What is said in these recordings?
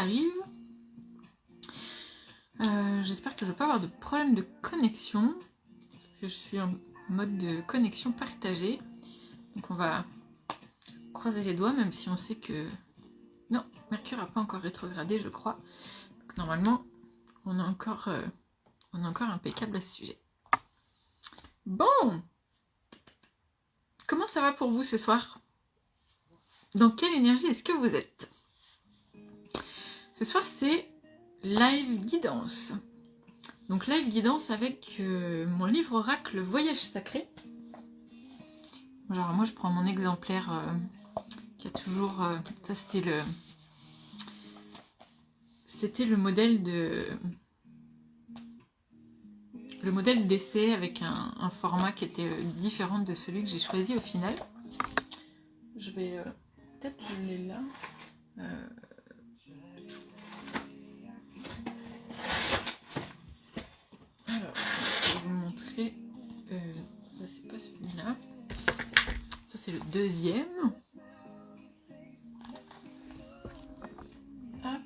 arrive. J'espère que je ne vais pas avoir de problème de connexion, parce que je suis en mode de connexion partagée. Donc on va croiser les doigts, même si on sait que... Non, Mercure n'a pas encore rétrogradé, je crois. Donc normalement, on est encore impeccable à ce sujet. Bon, comment ça va pour vous ce soir? Dans quelle énergie est-ce que vous êtes? Ce soir, c'est live guidance. Donc live guidance avec mon livre oracle Voyage sacré. Genre moi je prends mon exemplaire qui a toujours... ça c'était le modèle de... Le modèle d'essai avec un format qui était différent de celui que j'ai choisi au final. Je vais... peut-être je l'ai là. Alors, je vais vous montrer. Ça, c'est pas celui-là. Ça, c'est le deuxième. Hop.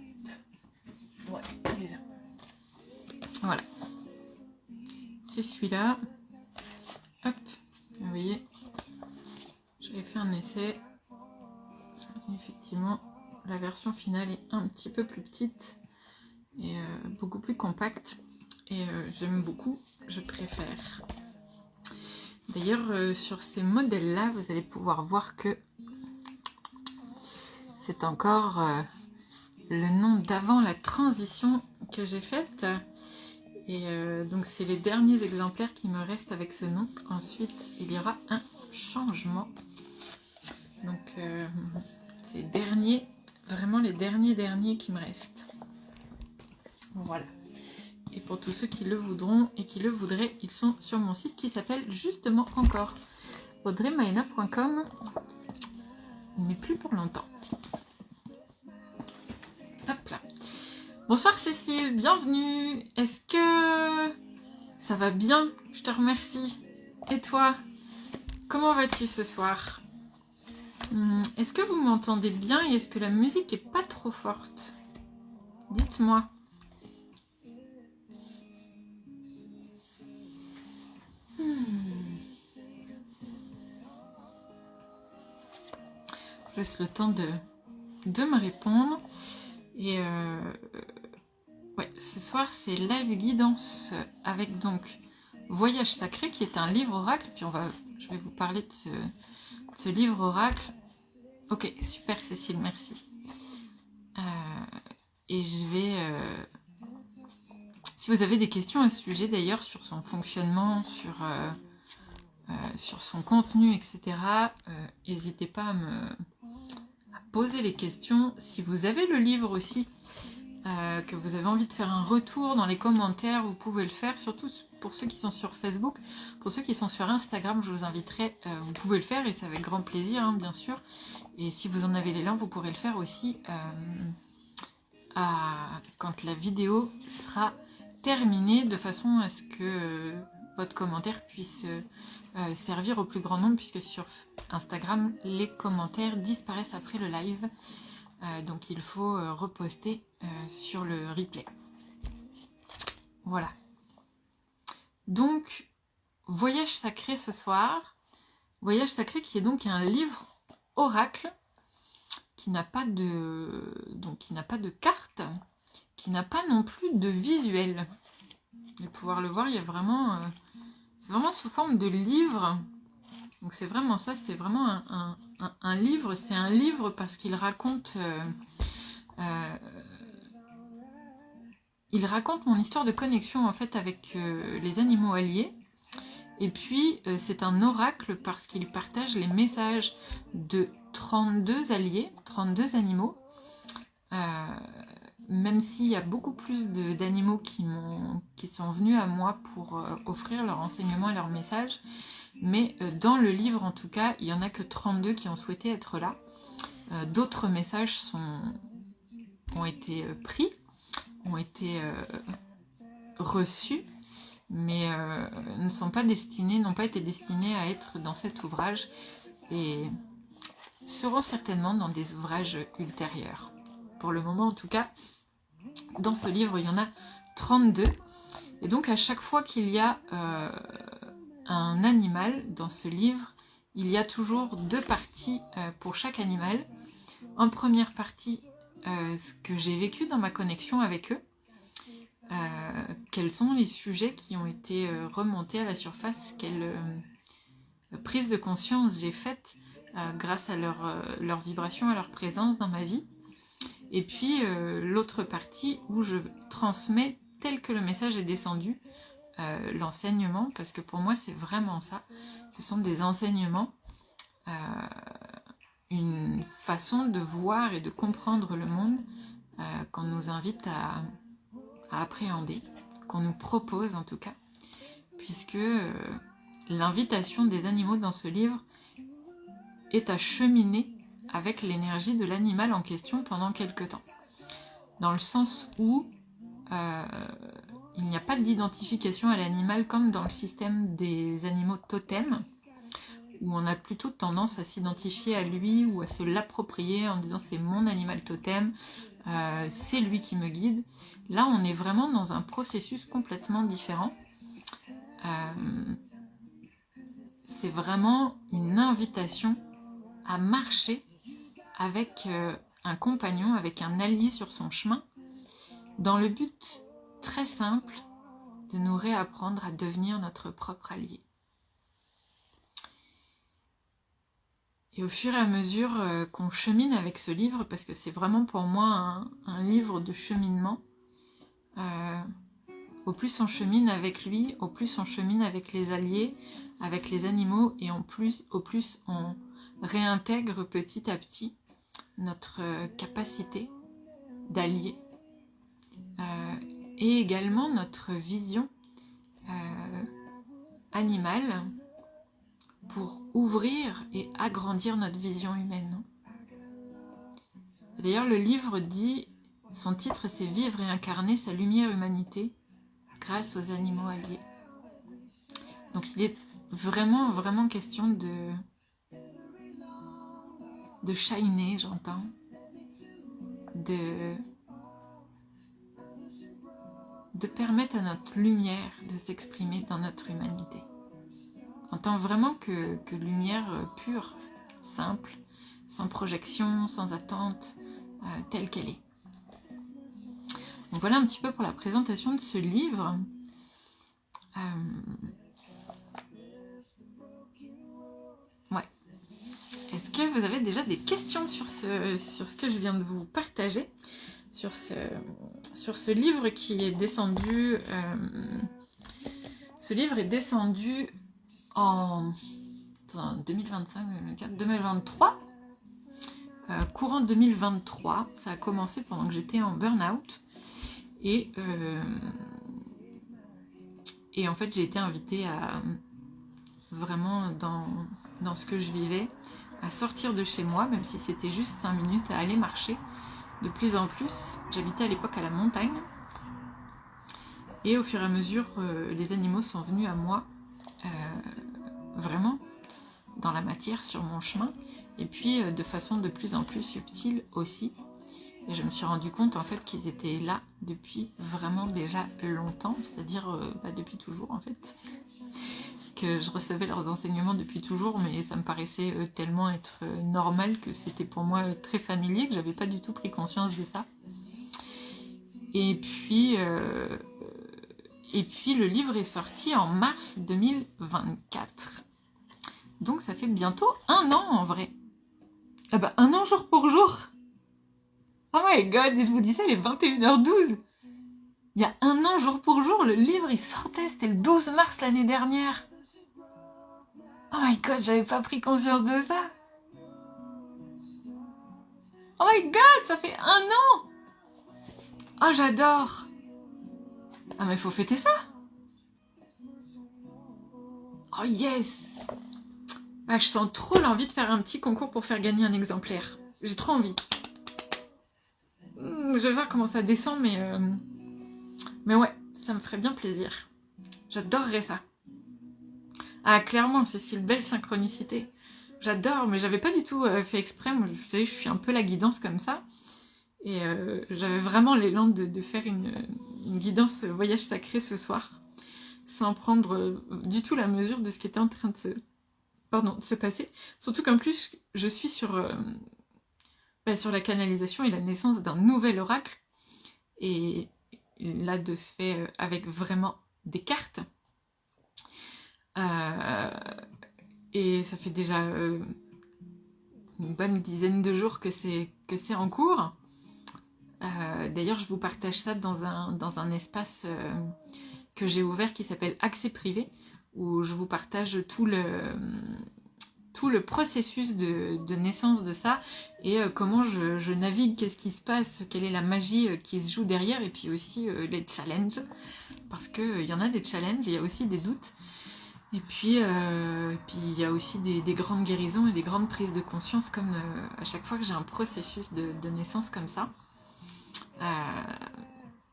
Ouais, il est là. Voilà. C'est celui-là. Hop. Vous voyez, j'avais fait un essai. Et effectivement, la version finale est un petit peu plus petite et beaucoup plus compacte. Et j'aime beaucoup, je préfère. D'ailleurs, sur ces modèles-là, vous allez pouvoir voir que c'est encore le nom d'avant la transition que j'ai faite. Et donc, c'est les derniers exemplaires qui me restent avec ce nom. Ensuite, il y aura un changement. Donc, c'est les derniers, vraiment les derniers qui me restent. Voilà. Et pour tous ceux qui le voudront et qui le voudraient, ils sont sur mon site qui s'appelle justement encore audreymaena.com, mais plus pour longtemps. Hop là. Bonsoir Cécile, bienvenue. Est-ce que ça va bien? Je te remercie. Et toi, comment vas-tu ce soir? Est-ce que vous m'entendez bien et est-ce que la musique est pas trop forte? Dites-moi. Je laisse le temps de me répondre. Et ouais, ce soir c'est live guidance avec donc Voyage sacré qui est un livre oracle. Puis je vais vous parler de ce livre oracle. Ok, super Cécile, merci. Et je vais... si vous avez des questions à ce sujet d'ailleurs sur son fonctionnement, sur son contenu, etc., n'hésitez pas à poser les questions. Si vous avez le livre aussi, que vous avez envie de faire un retour dans les commentaires, vous pouvez le faire, surtout pour ceux qui sont sur Facebook. Pour ceux qui sont sur Instagram, je vous inviterai, vous pouvez le faire et c'est avec grand plaisir, hein, bien sûr. Et si vous en avez les liens, vous pourrez le faire aussi quand la vidéo sera terminée, de façon à ce que votre commentaire puisse servir au plus grand nombre, puisque sur Instagram, les commentaires disparaissent après le live. Donc il faut reposter sur le replay. Voilà. Donc, Voyage sacré ce soir. Voyage sacré qui est donc un livre oracle qui n'a pas de carte, qui n'a pas non plus de visuel. Vous allez pouvoir le voir, il y a vraiment... c'est vraiment sous forme de livre. Donc c'est vraiment ça, c'est vraiment un livre. C'est un livre parce qu'il raconte... il raconte mon histoire de connexion en fait avec les animaux alliés. Et puis c'est un oracle parce qu'il partage les messages de 32 alliés, 32 animaux. Même s'il y a beaucoup plus d'animaux qui sont venus à moi pour offrir leur enseignement et leur message. Mais dans le livre en tout cas, il n'y en a que 32 qui ont souhaité être là. D'autres messages ont été pris, ont été reçus, mais n'ont pas été destinés à être dans cet ouvrage et seront certainement dans des ouvrages ultérieurs. pour le moment en tout cas. Dans ce livre, il y en a 32. Et donc à chaque fois qu'il y a un animal dans ce livre, il y a toujours 2 parties pour chaque animal. En première partie, ce que j'ai vécu dans ma connexion avec eux, quels sont les sujets qui ont été remontés à la surface, quelle prise de conscience j'ai faite grâce à leur vibration, à leur présence dans ma vie. Et puis l'autre partie où je transmets tel que le message est descendu, l'enseignement, parce que pour moi c'est vraiment ça, ce sont des enseignements, une façon de voir et de comprendre le monde qu'on nous invite à appréhender, qu'on nous propose en tout cas, puisque l'invitation des animaux dans ce livre est à cheminer avec l'énergie de l'animal en question pendant quelque temps. Dans le sens où il n'y a pas d'identification à l'animal comme dans le système des animaux totems, où on a plutôt tendance à s'identifier à lui ou à se l'approprier en disant c'est mon animal totem, c'est lui qui me guide. Là, on est vraiment dans un processus complètement différent. C'est vraiment une invitation à marcher avec un compagnon, avec un allié sur son chemin, dans le but très simple de nous réapprendre à devenir notre propre allié. Et au fur et à mesure qu'on chemine avec ce livre, parce que c'est vraiment pour moi un livre de cheminement, au plus on chemine avec lui, au plus on chemine avec les alliés, avec les animaux, et au plus on réintègre petit à petit notre capacité d'allier, et également notre vision animale, pour ouvrir et agrandir notre vision humaine. D'ailleurs, le livre dit, son titre c'est « Vivre et incarner sa lumière humanité grâce aux animaux alliés ». Donc il est vraiment, vraiment question de shiner, j'entends, de permettre à notre lumière de s'exprimer dans notre humanité. En tant vraiment que lumière pure, simple, sans projection, sans attente, telle qu'elle est. Donc voilà un petit peu pour la présentation de ce livre. Ouais. Est-ce que vous avez déjà des questions sur ce que je viens de vous partager, sur ce livre qui est descendu. Ce livre est descendu en 2023, courant 2023, ça a commencé pendant que j'étais en burn-out, et en fait j'ai été invitée à vraiment dans ce que je vivais, à sortir de chez moi, même si c'était juste 5 minutes, à aller marcher de plus en plus. J'habitais à l'époque à la montagne, et au fur et à mesure les animaux sont venus à moi, vraiment dans la matière sur mon chemin, et puis de façon de plus en plus subtile aussi, et je me suis rendu compte en fait qu'ils étaient là depuis vraiment déjà longtemps, c'est-à-dire depuis toujours en fait, que je recevais leurs enseignements depuis toujours, mais ça me paraissait tellement être normal que c'était pour moi très familier, que j'avais pas du tout pris conscience de ça. Et puis le livre est sorti en mars 2024. Donc ça fait bientôt 1 an en vrai. Ah bah 1 an jour pour jour. Oh my god, je vous dis ça, il est 21h12. Il y a 1 an jour pour jour, le livre il sortait, c'était le 12 mars l'année dernière. Oh my god, j'avais pas pris conscience de ça. Oh my god, ça fait 1 an. Oh j'adore. Ah mais faut fêter ça. Oh yes. Ah, je sens trop l'envie de faire un petit concours pour faire gagner un exemplaire. J'ai trop envie. Je vais voir comment ça descend, mais ouais, ça me ferait bien plaisir. J'adorerais ça. Ah, clairement, Cécile, belle synchronicité. J'adore, mais j'avais pas du tout fait exprès. Moi, vous savez, je suis un peu la guidance comme ça. Et j'avais vraiment l'élan de faire une guidance voyage sacré ce soir, sans prendre du tout la mesure de ce qui était en train de se passer. Surtout qu'en plus, je suis sur la canalisation et la naissance d'un nouvel oracle. Et là, de ce fait, avec vraiment des cartes. Et ça fait déjà une bonne dizaine de jours que c'est en cours. D'ailleurs, je vous partage ça dans un espace que j'ai ouvert qui s'appelle Accès privé, où je vous partage tout le processus de naissance de ça et comment je navigue, qu'est-ce qui se passe, quelle est la magie qui se joue derrière, et puis aussi les challenges, parce qu'il y en a des challenges, il y a aussi des doutes, et puis il y a aussi des grandes guérisons et des grandes prises de conscience, comme à chaque fois que j'ai un processus de naissance comme ça.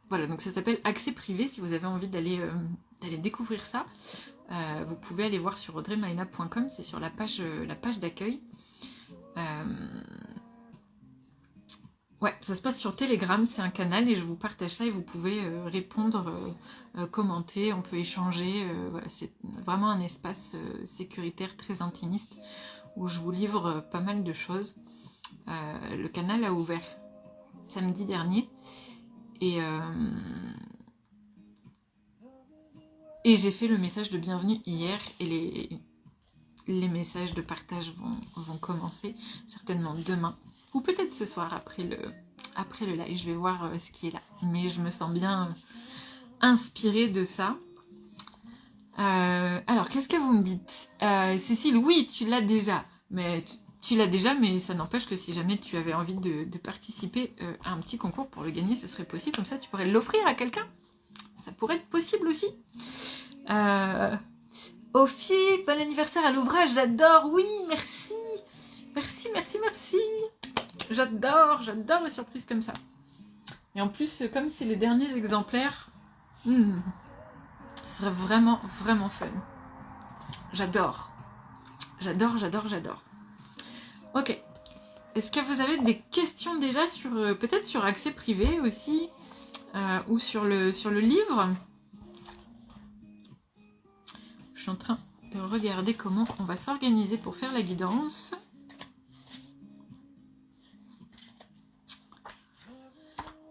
Voilà, donc ça s'appelle Accès privé. Si vous avez envie d'aller découvrir ça, vous pouvez aller voir sur audreymaena.com, c'est sur la page d'accueil. Ouais, ça se passe sur Telegram, c'est un canal et je vous partage ça et vous pouvez répondre, commenter, on peut échanger. Voilà, c'est vraiment un espace sécuritaire très intimiste où je vous livre pas mal de choses. Le canal a ouvert samedi dernier et j'ai fait le message de bienvenue hier et les messages de partage vont commencer certainement demain ou peut-être ce soir après le live. Je vais voir ce qui est là, mais je me sens bien inspirée de ça. Alors, qu'est-ce que vous me dites, Cécile? Oui, tu l'as déjà, mais ça n'empêche que si jamais tu avais envie de participer à un petit concours pour le gagner, ce serait possible. Comme ça, tu pourrais l'offrir à quelqu'un. Ça pourrait être possible aussi. Ophi, bon anniversaire à l'ouvrage, j'adore. Oui, merci. Merci. J'adore les surprises comme ça. Et en plus, comme c'est les derniers exemplaires, ce serait vraiment fun. J'adore. Ok. Est-ce que vous avez des questions déjà sur peut-être sur Accès privé aussi ou sur le livre? Je suis en train de regarder comment on va s'organiser pour faire la guidance.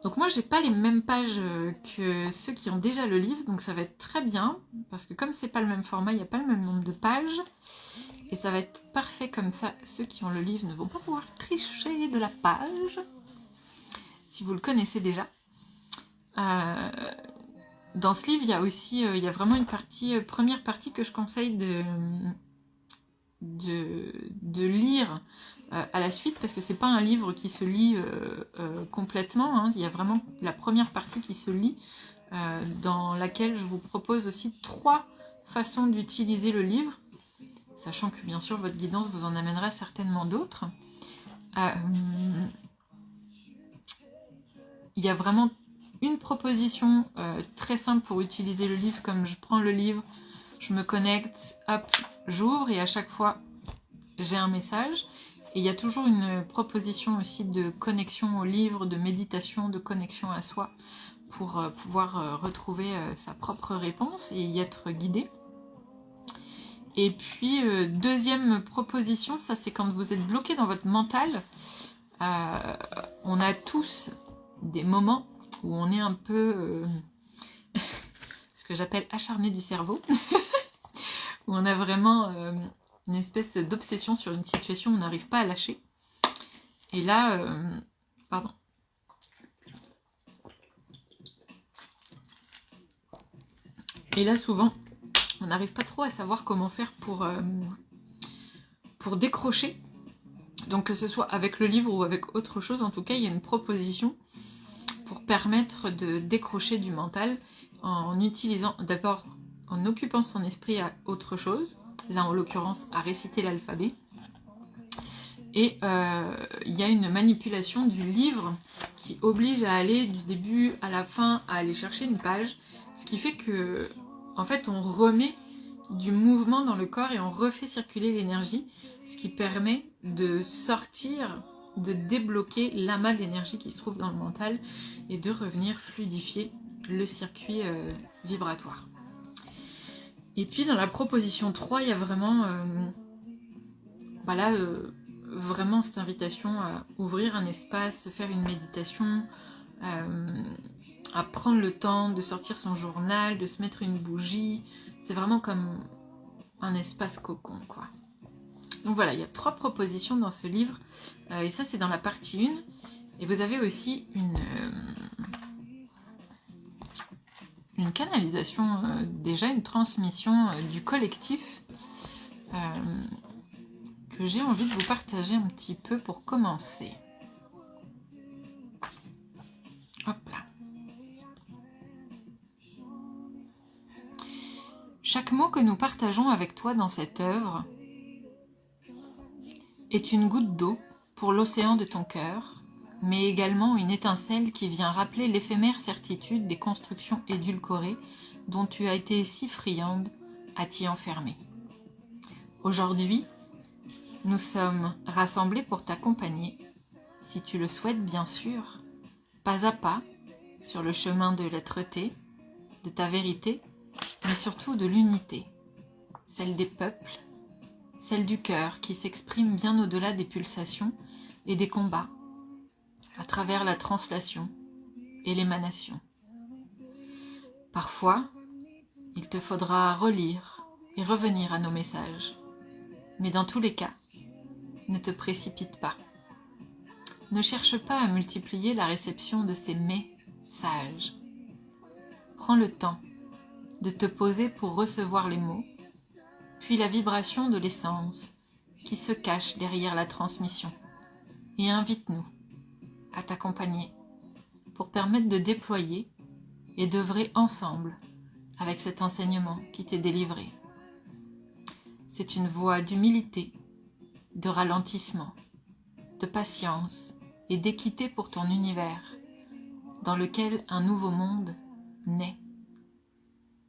Donc moi, j'ai pas les mêmes pages que ceux qui ont déjà le livre, donc ça va être très bien, parce que comme c'est pas le même format, il n'y a pas le même nombre de pages, et ça va être parfait comme ça. Ceux qui ont le livre ne vont pas pouvoir tricher de la page, si vous le connaissez déjà. Dans ce livre, il y a aussi, il y a vraiment une première partie que je conseille de lire à la suite, parce que c'est pas un livre qui se lit complètement, hein. Il y a vraiment la première partie qui se lit, dans laquelle je vous propose aussi 3 façons d'utiliser le livre, sachant que bien sûr votre guidance vous en amènera certainement d'autres. Il y a vraiment une proposition très simple pour utiliser le livre, comme je prends le livre, je me connecte, hop, j'ouvre et à chaque fois j'ai un message. Et il y a toujours une proposition aussi de connexion au livre, de méditation, de connexion à soi pour pouvoir retrouver sa propre réponse et y être guidé. Et puis, deuxième proposition, ça c'est quand vous êtes bloqué dans votre mental. On a tous des moments où on est un peu ce que j'appelle acharné du cerveau, où on a vraiment une espèce d'obsession sur une situation où on n'arrive pas à lâcher. Et là, pardon. Et là, souvent, on n'arrive pas trop à savoir comment faire pour décrocher. Donc que ce soit avec le livre ou avec autre chose, en tout cas, il y a une proposition pour permettre de décrocher du mental en utilisant, d'abord, en occupant son esprit à autre chose, là en l'occurrence à réciter l'alphabet. Et il y a une manipulation du livre qui oblige à aller du début à la fin, à aller chercher une page, ce qui fait que, en fait, on remet du mouvement dans le corps et on refait circuler l'énergie, ce qui permet de sortir de débloquer l'amas d'énergie qui se trouve dans le mental et de revenir fluidifier le circuit vibratoire. Et puis dans la proposition 3, il y a vraiment vraiment cette invitation à ouvrir un espace, faire une méditation, à prendre le temps de sortir son journal, de se mettre une bougie. C'est vraiment comme un espace cocon, quoi. Donc voilà, il y a 3 propositions dans ce livre, et ça c'est dans la partie 1. Et vous avez aussi une canalisation, déjà une transmission du collectif, que j'ai envie de vous partager un petit peu pour commencer. Hop là. Chaque mot que nous partageons avec toi dans cette œuvre est une goutte d'eau pour l'océan de ton cœur, mais également une étincelle qui vient rappeler l'éphémère certitude des constructions édulcorées dont tu as été si friande à t'y enfermer. Aujourd'hui, nous sommes rassemblés pour t'accompagner, si tu le souhaites bien sûr, pas à pas, sur le chemin de l'être-té, de ta vérité, mais surtout de l'unité, celle des peuples, celle du cœur qui s'exprime bien au-delà des pulsations et des combats, à travers la translation et l'émanation. Parfois, il te faudra relire et revenir à nos messages, mais dans tous les cas, ne te précipite pas. Ne cherche pas à multiplier la réception de ces messages. Prends le temps de te poser pour recevoir les mots, puis la vibration de l'essence qui se cache derrière la transmission, et invite-nous à t'accompagner pour permettre de déployer et d'œuvrer ensemble avec cet enseignement qui t'est délivré. C'est une voie d'humilité, de ralentissement, de patience et d'équité pour ton univers, dans lequel un nouveau monde naît.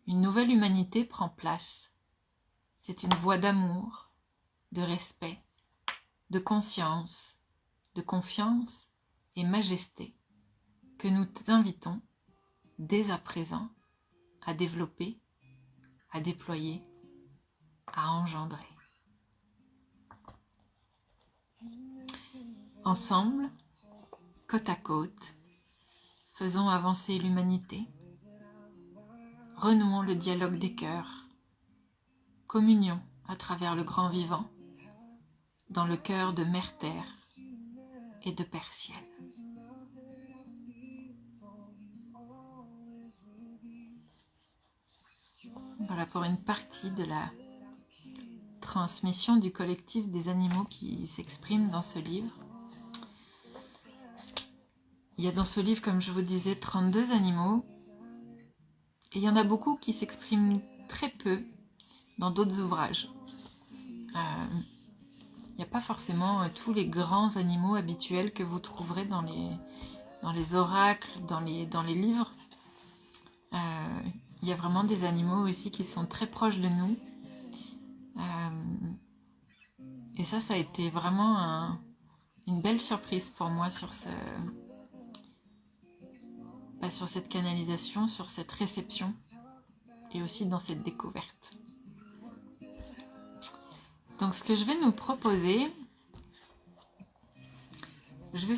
Une nouvelle humanité prend place. C'est une voie d'amour, de respect, de conscience, de confiance et majesté que nous t'invitons dès à présent à développer, à déployer, à engendrer. Ensemble, côte à côte, faisons avancer l'humanité, renouons le dialogue des cœurs, communions à travers le grand vivant, dans le cœur de Mère Terre et de Père Ciel. Voilà pour une partie de la transmission du collectif des animaux qui s'expriment dans ce livre. Il y a dans ce livre, comme je vous disais, 32 animaux, et il y en a beaucoup qui s'expriment très peu dans d'autres ouvrages. Il n'y a pas forcément tous les grands animaux habituels que vous trouverez dans les oracles, dans les livres. Il y a vraiment des animaux aussi qui sont très proches de nous. Et ça a été vraiment une belle surprise pour moi sur cette canalisation, sur cette réception et aussi dans cette découverte. Donc ce que je vais nous proposer, je vais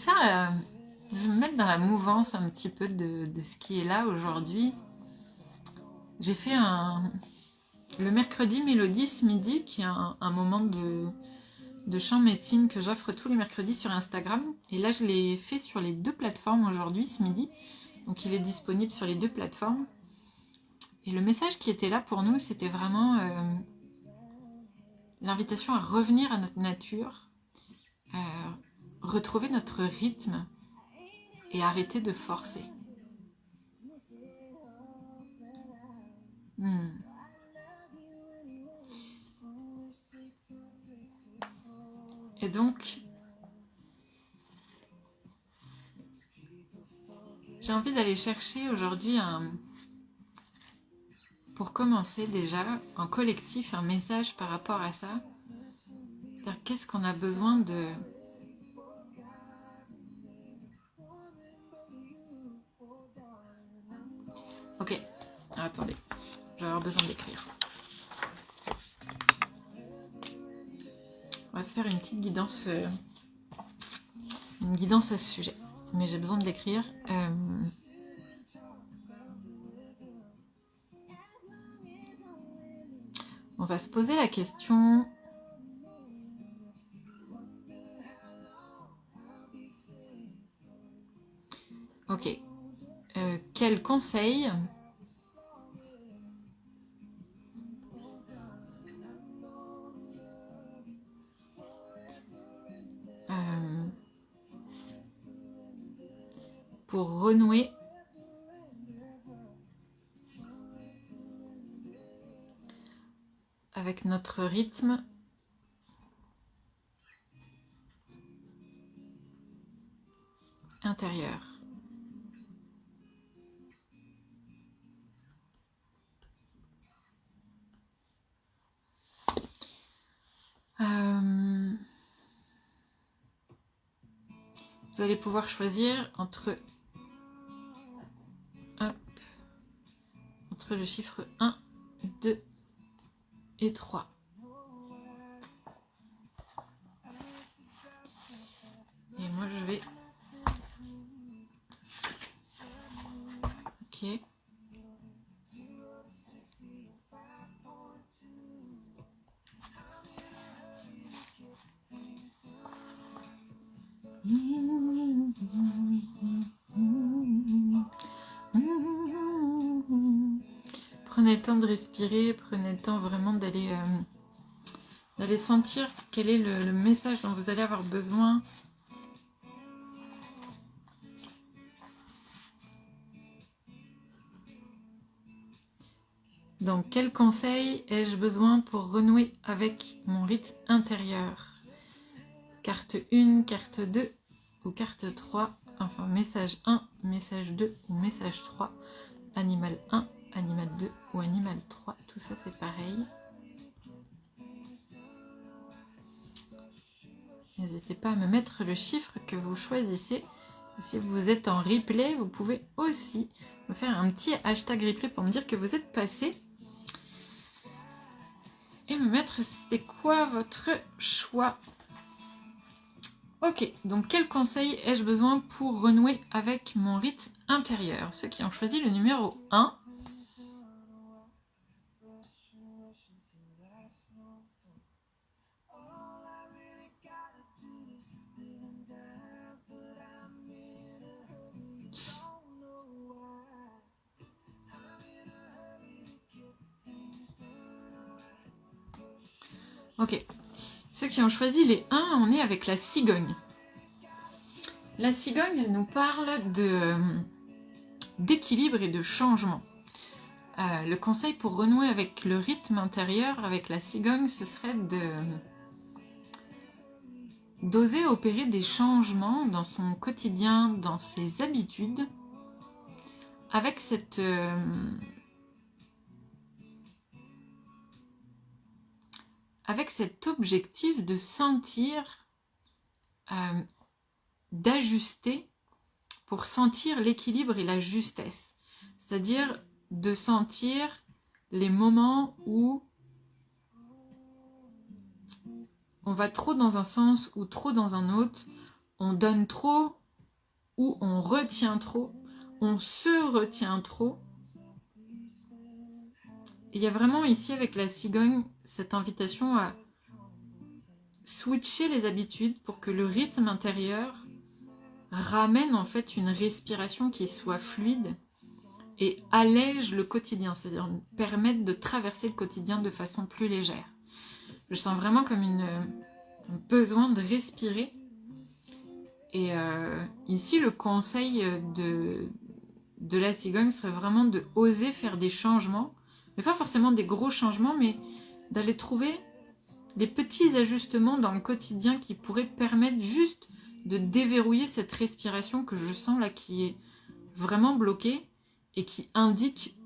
me mettre dans la mouvance un petit peu de ce qui est là aujourd'hui. J'ai fait le mercredi Mélodie ce midi, qui est un moment de chant médecine que j'offre tous les mercredis sur Instagram. Et là, je l'ai fait sur les 2 plateformes aujourd'hui, ce midi. Donc, il est disponible sur les 2 plateformes. Et le message qui était là pour nous, c'était vraiment l'invitation à revenir à notre nature, retrouver notre rythme et arrêter de forcer. Et donc, j'ai envie d'aller chercher aujourd'hui pour commencer déjà en collectif un message par rapport à ça. C'est-à-dire qu'est-ce qu'on a besoin Ok, attendez, je vais avoir besoin d'écrire. On va se faire une petite guidance, à ce sujet. Mais j'ai besoin de l'écrire. On va se poser la question. Ok. Quel conseil pour renouer avec notre rythme intérieur? Vous allez pouvoir choisir entre le chiffre 1, 2 et 3. Et moi je vais... Ok. Prenez le temps de respirer, prenez le temps vraiment d'aller sentir quel est le message dont vous allez avoir besoin. Donc, quel conseil ai-je besoin pour renouer avec mon rythme intérieur? Carte 1, carte 2 ou carte 3, enfin message 1, message 2 ou message 3, animal 1, animal 2 ou animal 3, tout ça c'est pareil. N'hésitez pas à me mettre le chiffre que vous choisissez. Si vous êtes en replay, vous pouvez aussi me faire un petit hashtag replay pour me dire que vous êtes passé. Et me mettre c'était quoi votre choix. Ok, donc quel conseil ai-je besoin pour renouer avec mon rythme intérieur? Ceux qui ont choisi le numéro 1. Ok, ceux qui ont choisi les 1, on est avec la cigogne. La cigogne, elle nous parle d'équilibre et de changement. Le conseil pour renouer avec le rythme intérieur, avec la cigogne, ce serait d'oser opérer des changements dans son quotidien, dans ses habitudes, avec cet objectif de sentir, d'ajuster pour sentir l'équilibre et la justesse. C'est-à-dire de sentir les moments où on va trop dans un sens ou trop dans un autre, on donne trop ou on retient trop, on se retient trop. Il y a vraiment ici avec la cigogne cette invitation à switcher les habitudes pour que le rythme intérieur ramène en fait une respiration qui soit fluide et allège le quotidien, c'est-à-dire permettre de traverser le quotidien de façon plus légère. Je sens vraiment comme un besoin de respirer. Et ici, le conseil de la cigogne serait vraiment de oser faire des changements, mais pas forcément des gros changements, mais d'aller trouver des petits ajustements dans le quotidien qui pourraient permettre juste de déverrouiller cette respiration que je sens là qui est vraiment bloquée et qui indique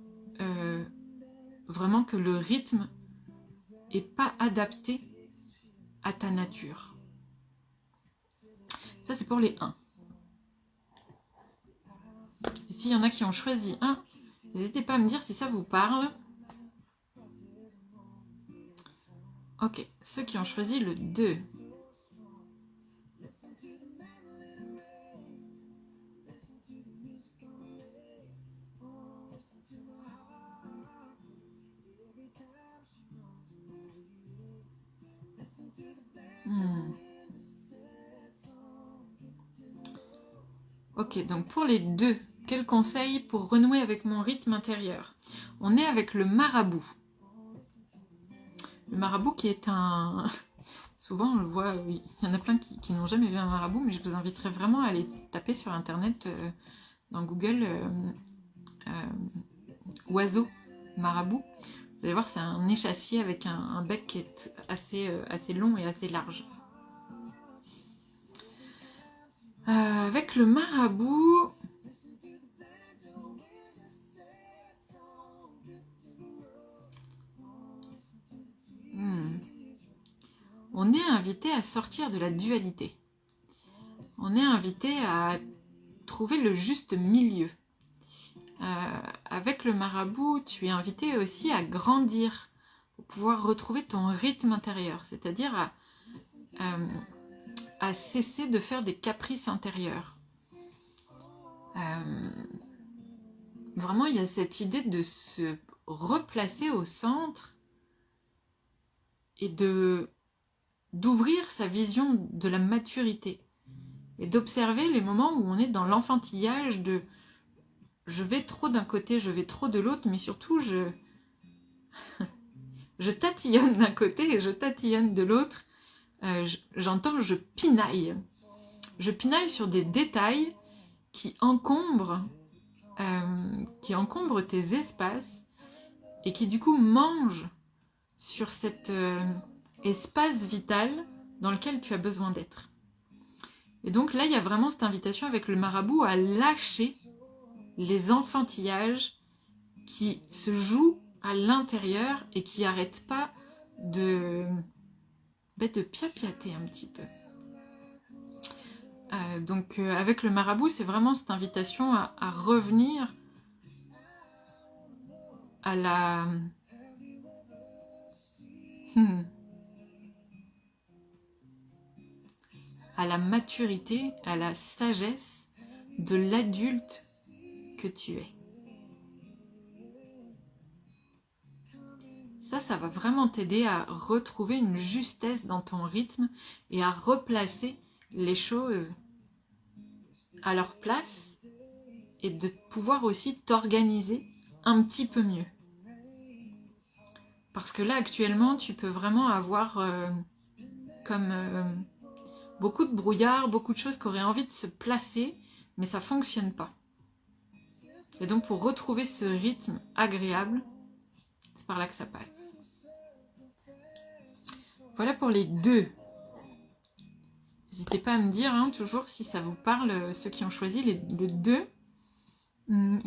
vraiment que le rythme n'est pas adapté à ta nature. Ça, c'est pour les 1. Et s'il y en a qui ont choisi 1, N'hésitez pas à me dire si ça vous parle. Ok, ceux qui ont choisi le 2. Ok, donc pour les 2, quel conseil pour renouer avec mon rythme intérieur? On est avec le marabout. Le marabout qui est un... Souvent on le voit, il y en a plein qui n'ont jamais vu un marabout, mais je vous inviterai vraiment à aller taper sur internet, dans Google, oiseau marabout. Vous allez voir, c'est un échassier avec un bec qui est assez long et assez large. Avec le marabout... On est invité à sortir de la dualité. On est invité à trouver le juste milieu. Avec le marabout, tu es invité aussi à grandir pour pouvoir retrouver ton rythme intérieur, c'est-à-dire à cesser de faire des caprices intérieurs. Vraiment, il y a cette idée de se replacer au centre et d'ouvrir sa vision de la maturité et d'observer les moments où on est dans l'enfantillage de je vais trop d'un côté, je vais trop de l'autre, mais surtout je tatillonne d'un côté et je tatillonne de l'autre. J'entends je pinaille. Je pinaille sur des détails qui encombrent tes espaces et qui du coup mangent sur cet espace vital dans lequel tu as besoin d'être. Et donc là, il y a vraiment cette invitation avec le marabout à lâcher les enfantillages qui se jouent à l'intérieur et qui n'arrêtent pas de piapiater un petit peu. Donc avec le marabout, c'est vraiment cette invitation à revenir à la... à la maturité, à la sagesse de l'adulte que tu es. Ça va vraiment t'aider à retrouver une justesse dans ton rythme et à replacer les choses à leur place et de pouvoir aussi t'organiser un petit peu mieux. Parce que là, actuellement, tu peux vraiment avoir beaucoup de brouillard, beaucoup de choses qui auraient envie de se placer, mais ça ne fonctionne pas. Et donc, pour retrouver ce rythme agréable, c'est par là que ça passe. Voilà pour les 2. N'hésitez pas à me dire, toujours, si ça vous parle, ceux qui ont choisi le 2.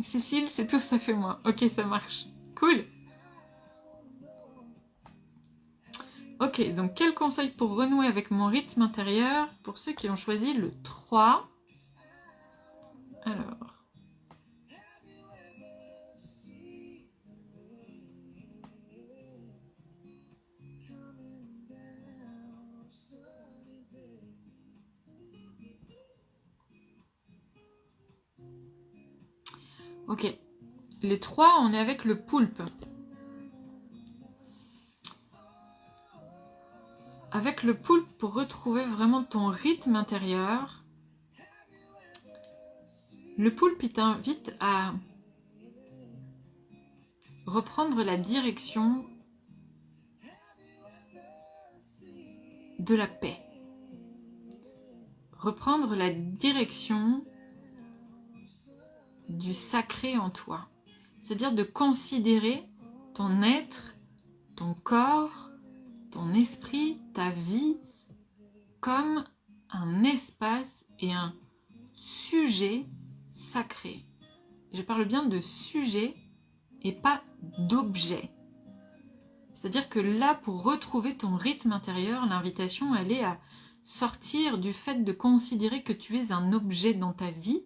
Cécile, c'est tout, ça fait moi. Ok, ça marche. Cool. Ok, donc quel conseil pour renouer avec mon rythme intérieur pour ceux qui ont choisi le 3? Alors... Ok, les 3, on est avec le poulpe. Avec le poulpe, pour retrouver vraiment ton rythme intérieur, le poulpe, il t'invite à reprendre la direction de la paix. Reprendre la direction du sacré en toi. C'est-à-dire de considérer ton être, ton corps, ton esprit, ta vie, comme un espace et un sujet sacré. Je parle bien de sujet et pas d'objet. C'est-à-dire que là, pour retrouver ton rythme intérieur, l'invitation, elle est à sortir du fait de considérer que tu es un objet dans ta vie,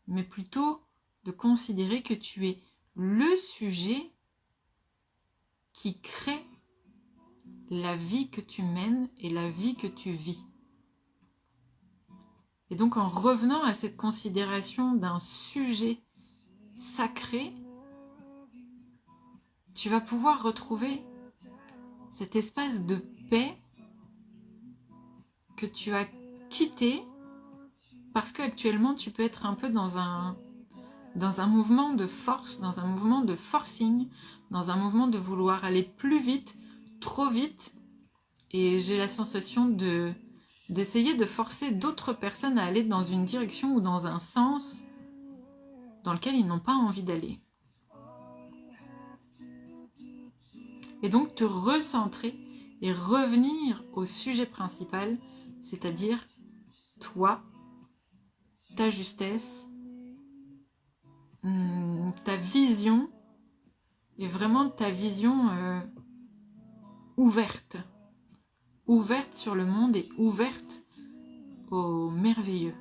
mais plutôt de considérer que tu es le sujet qui crée la vie que tu mènes et la vie que tu vis. Et donc en revenant à cette considération d'un sujet sacré, tu vas pouvoir retrouver cet espace de paix que tu as quitté parce qu'actuellement tu peux être un peu dans un mouvement de force, dans un mouvement de forcing, dans un mouvement de vouloir aller plus vite, trop vite, et j'ai la sensation d'essayer de forcer d'autres personnes à aller dans une direction ou dans un sens dans lequel ils n'ont pas envie d'aller. Et donc te recentrer et revenir au sujet principal, c'est-à-dire toi, ta justesse, ta vision, et vraiment ta vision ouverte sur le monde et ouverte au merveilleux.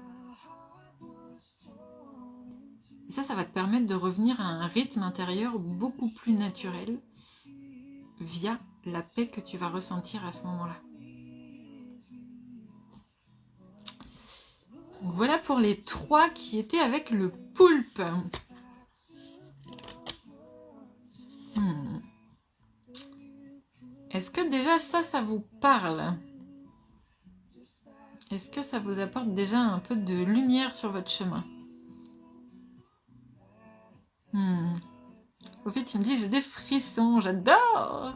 Et ça va te permettre de revenir à un rythme intérieur beaucoup plus naturel via la paix que tu vas ressentir à ce moment-là. Donc voilà pour les 3 qui étaient avec le poulpe. Est-ce que déjà ça vous parle? Est-ce que ça vous apporte déjà un peu de lumière sur votre chemin? Au fait, tu me dis, j'ai des frissons, j'adore.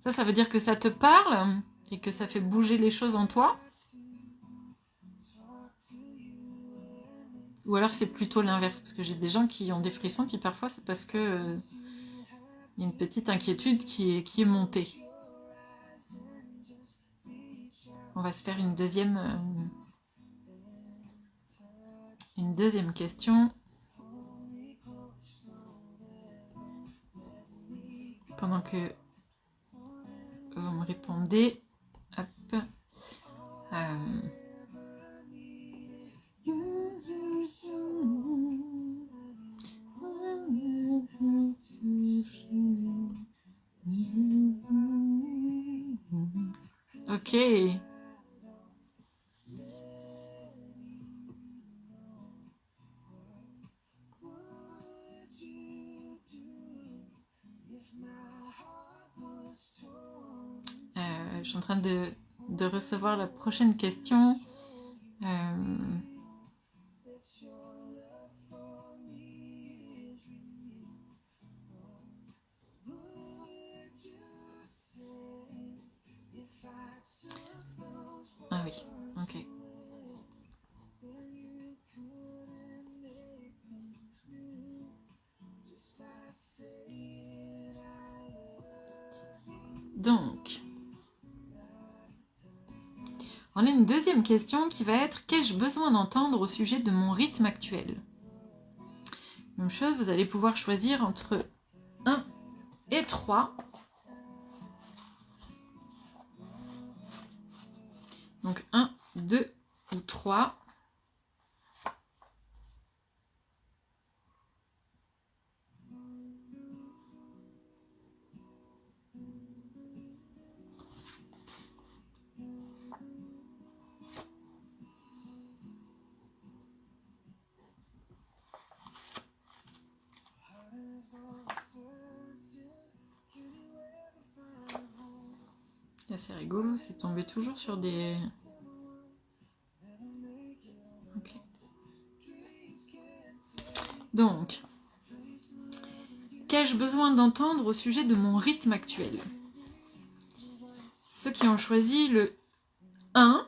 Ça veut dire que ça te parle et que ça fait bouger les choses en toi? Ou alors c'est plutôt l'inverse? Parce que j'ai des gens qui ont des frissons, puis parfois c'est parce que y a une petite inquiétude qui est montée. On va se faire une deuxième question. Pendant que vous me répondez. Hop. Ok. Je suis en train de recevoir la prochaine question. Ah oui, ok. Donc, on a une deuxième question qui va être: qu'ai-je besoin d'entendre au sujet de mon rythme actuel? Même chose, vous allez pouvoir choisir entre 1 et 3. Donc 1, 2 ou 3. Là, c'est rigolo, c'est tombé toujours sur des... Ok. Donc, qu'ai-je besoin d'entendre au sujet de mon rythme actuel? Ceux qui ont choisi le 1.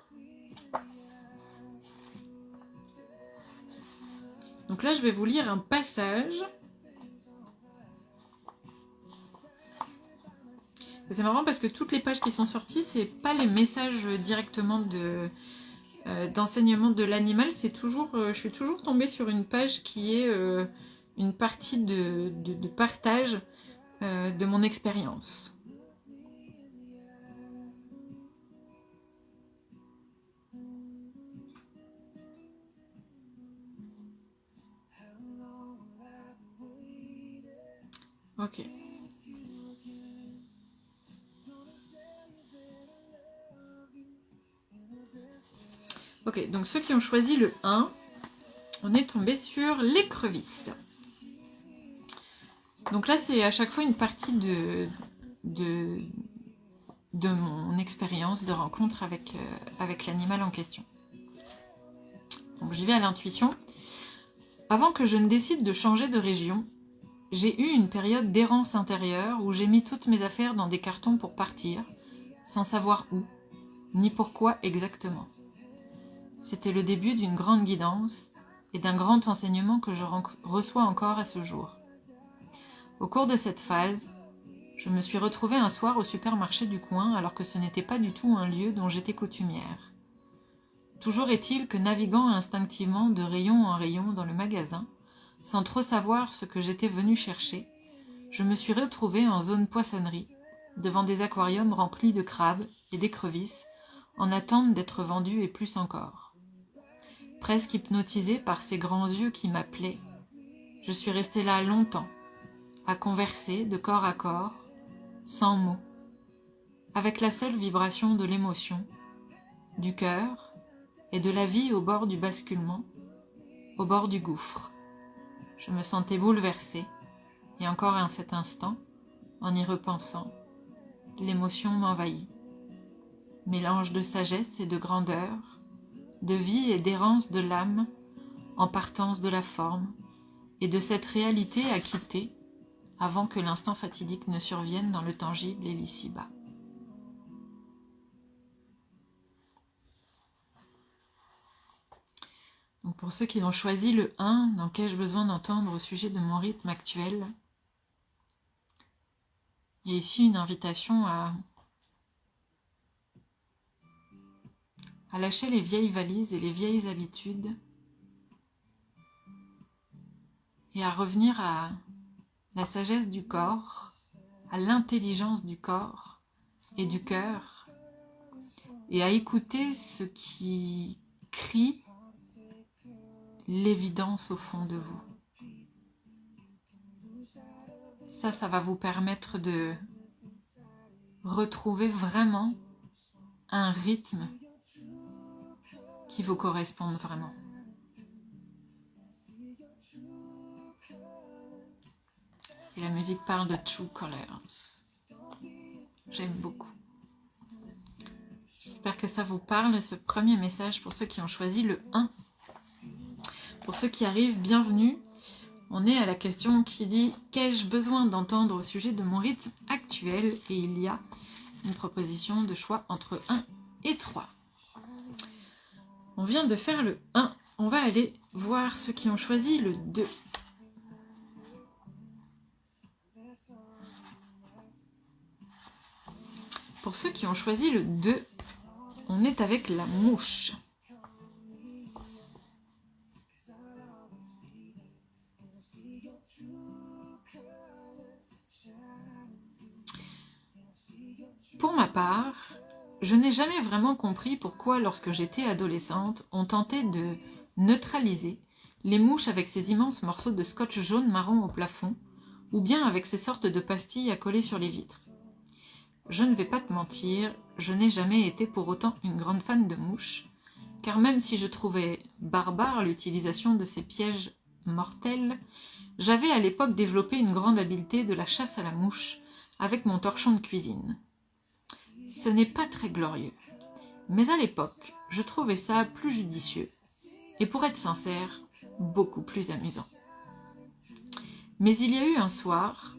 Donc là, je vais vous lire un passage. C'est marrant parce que toutes les pages qui sont sorties, c'est pas les messages directement d'enseignement de l'animal. C'est toujours, je suis toujours tombée sur une page qui est une partie de partage de mon expérience. Ok. Ok, donc ceux qui ont choisi le 1, on est tombé sur l'écrevisse. Donc là, c'est à chaque fois une partie de mon expérience de rencontre avec l'animal en question. Donc j'y vais à l'intuition. Avant que je ne décide de changer de région, j'ai eu une période d'errance intérieure où j'ai mis toutes mes affaires dans des cartons pour partir, sans savoir où, ni pourquoi exactement. C'était le début d'une grande guidance et d'un grand enseignement que je reçois encore à ce jour. Au cours de cette phase, je me suis retrouvée un soir au supermarché du coin alors que ce n'était pas du tout un lieu dont j'étais coutumière. Toujours est-il que naviguant instinctivement de rayon en rayon dans le magasin, sans trop savoir ce que j'étais venue chercher, je me suis retrouvée en zone poissonnerie, devant des aquariums remplis de crabes et d'écrevisses, en attente d'être vendus et plus encore. Presque hypnotisée par ces grands yeux qui m'appelaient, je suis restée là longtemps, à converser de corps à corps, sans mots, avec la seule vibration de l'émotion, du cœur et de la vie au bord du basculement, au bord du gouffre. Je me sentais bouleversée, et encore à cet instant, en y repensant, l'émotion m'envahit. Mélange de sagesse et de grandeur, de vie et d'errance de l'âme, en partance de la forme, et de cette réalité à quitter, avant que l'instant fatidique ne survienne dans le tangible et l'ici-bas. Donc pour ceux qui ont choisi le 1, dans qu'ai-je besoin d'entendre au sujet de mon rythme actuel, il y a ici une invitation à lâcher les vieilles valises et les vieilles habitudes et à revenir à la sagesse du corps, à l'intelligence du corps et du cœur, et à écouter ce qui crie l'évidence au fond de vous. Ça va vous permettre de retrouver vraiment un rythme qui vous corresponde vraiment. Et la musique parle de True Colors. J'aime beaucoup. J'espère que ça vous parle, ce premier message pour ceux qui ont choisi le 1. Pour ceux qui arrivent, bienvenue. On est à la question qui dit « Qu'ai-je besoin d'entendre au sujet de mon rythme actuel ?» Et il y a une proposition de choix entre 1 et 3. On vient de faire le 1. On va aller voir ceux qui ont choisi le 2. Pour ceux qui ont choisi le 2, on est avec la mouche. Pour ma part, je n'ai jamais vraiment compris pourquoi, lorsque j'étais adolescente, on tentait de neutraliser les mouches avec ces immenses morceaux de scotch jaune-marron au plafond, ou bien avec ces sortes de pastilles à coller sur les vitres. Je ne vais pas te mentir, je n'ai jamais été pour autant une grande fan de mouches, car même si je trouvais barbare l'utilisation de ces pièges mortels, j'avais à l'époque développé une grande habileté de la chasse à la mouche avec mon torchon de cuisine. Ce n'est pas très glorieux, mais à l'époque, je trouvais ça plus judicieux, et pour être sincère, beaucoup plus amusant. Mais il y a eu un soir,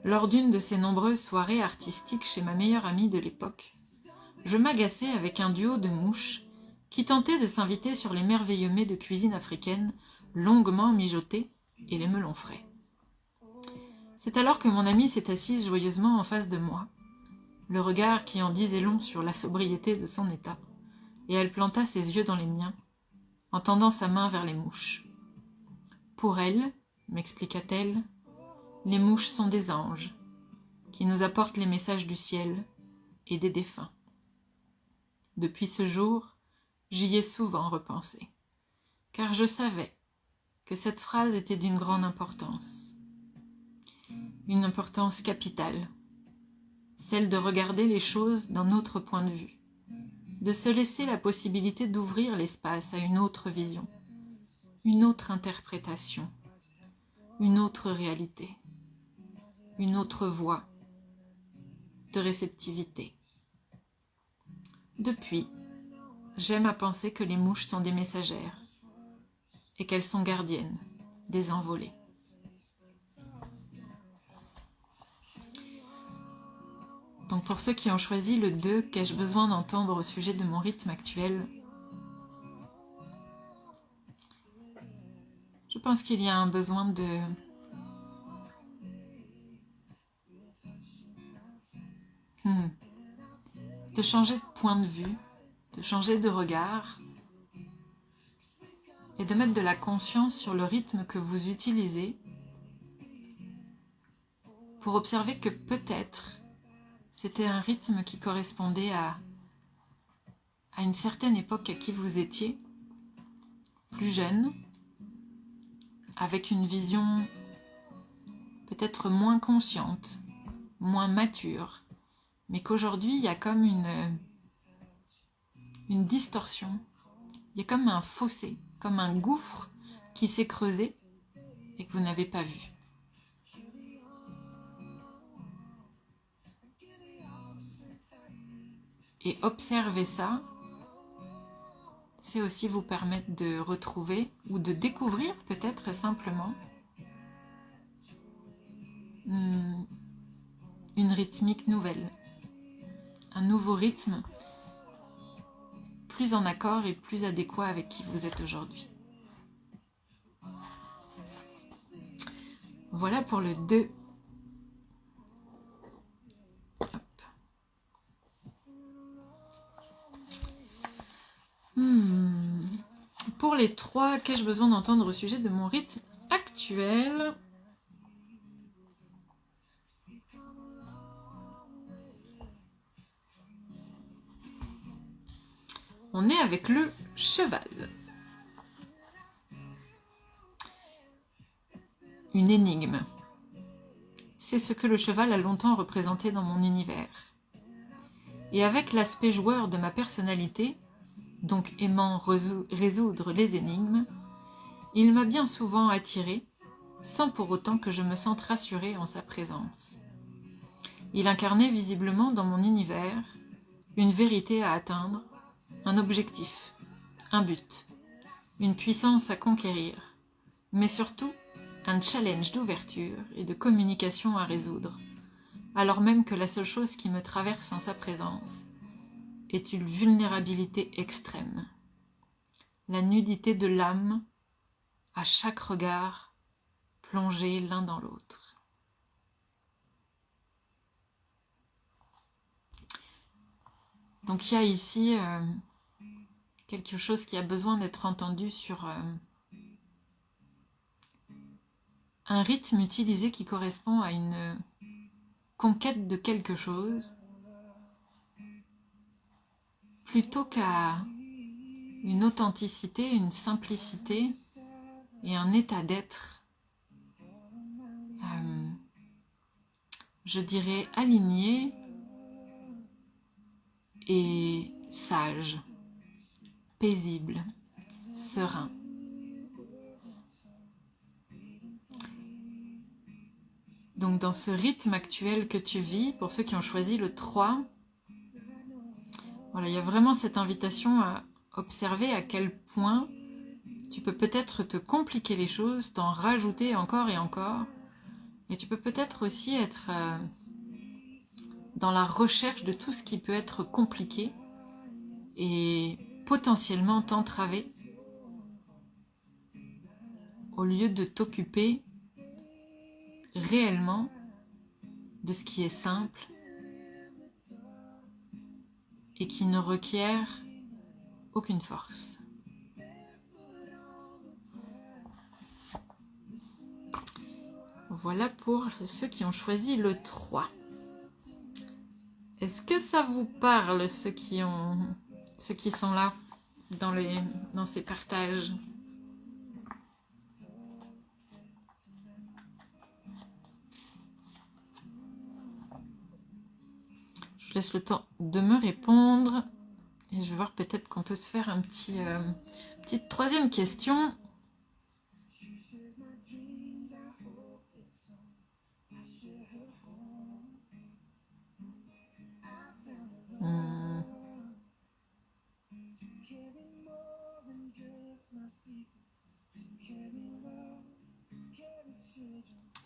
lors d'une de ces nombreuses soirées artistiques chez ma meilleure amie de l'époque, je m'agaçais avec un duo de mouches qui tentait de s'inviter sur les merveilleux mets de cuisine africaine longuement mijotés et les melons frais. C'est alors que mon amie s'est assise joyeusement en face de moi, le regard qui en disait long sur la sobriété de son état, et elle planta ses yeux dans les miens, en tendant sa main vers les mouches. Pour elle, m'expliqua-t-elle, les mouches sont des anges, qui nous apportent les messages du ciel et des défunts. Depuis ce jour, j'y ai souvent repensé, car je savais que cette phrase était d'une grande importance. une importance capitale, celle de regarder les choses d'un autre point de vue, de se laisser la possibilité d'ouvrir l'espace à une autre vision, une autre interprétation, une autre réalité, une autre voie de réceptivité. Depuis, j'aime à penser que les mouches sont des messagères et qu'elles sont gardiennes des envolées. Donc pour ceux qui ont choisi le 2, qu'ai-je besoin d'entendre au sujet de mon rythme actuel? Je pense qu'il y a un besoin de changer de point de vue, de changer de regard et de mettre de la conscience sur le rythme que vous utilisez pour observer que peut-être c'était un rythme qui correspondait à une certaine époque à qui vous étiez, plus jeune, avec une vision peut-être moins consciente, moins mature, mais qu'aujourd'hui il y a comme une distorsion, il y a comme un fossé, comme un gouffre qui s'est creusé et que vous n'avez pas vu. Et observer ça, c'est aussi vous permettre de retrouver ou de découvrir peut-être simplement une rythmique nouvelle, un nouveau rythme plus en accord et plus adéquat avec qui vous êtes aujourd'hui. Voilà pour le 2. Pour les 3, qu'ai-je besoin d'entendre au sujet de mon rythme actuel? On est avec le cheval. Une énigme. C'est ce que le cheval a longtemps représenté dans mon univers. Et avec l'aspect joueur de ma personnalité, donc aimant résoudre les énigmes, il m'a bien souvent attiré, sans pour autant que je me sente rassurée en sa présence. Il incarnait visiblement dans mon univers une vérité à atteindre, un objectif, un but, une puissance à conquérir, mais surtout un challenge d'ouverture et de communication à résoudre, alors même que la seule chose qui me traverse en sa présence est une vulnérabilité extrême, la nudité de l'âme à chaque regard plongé l'un dans l'autre. Donc il y a ici quelque chose qui a besoin d'être entendu sur un rythme utilisé qui correspond à une conquête de quelque chose plutôt qu'à une authenticité, une simplicité et un état d'être, je dirais, aligné et sage, paisible, serein. Donc dans ce rythme actuel que tu vis, pour ceux qui ont choisi le 3, voilà, il y a vraiment cette invitation à observer à quel point tu peux peut-être te compliquer les choses, t'en rajouter encore et encore. Et tu peux peut-être aussi être dans la recherche de tout ce qui peut être compliqué et potentiellement t'entraver au lieu de t'occuper réellement de ce qui est simple et qui ne requiert aucune force. Voilà pour ceux qui ont choisi le 3. Est-ce que ça vous parle, ceux qui sont là dans ces partages? laisse le temps de me répondre. Et je vais voir peut-être qu'on peut se faire un petite troisième question.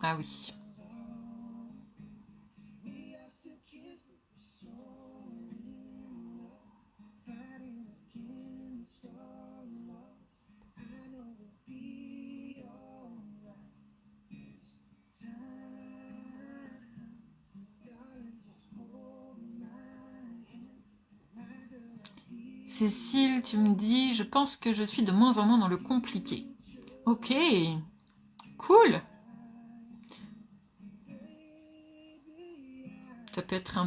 Ah oui. Cécile, tu me dis, je pense que je suis de moins en moins dans le compliqué. Ok, cool. Ça peut être un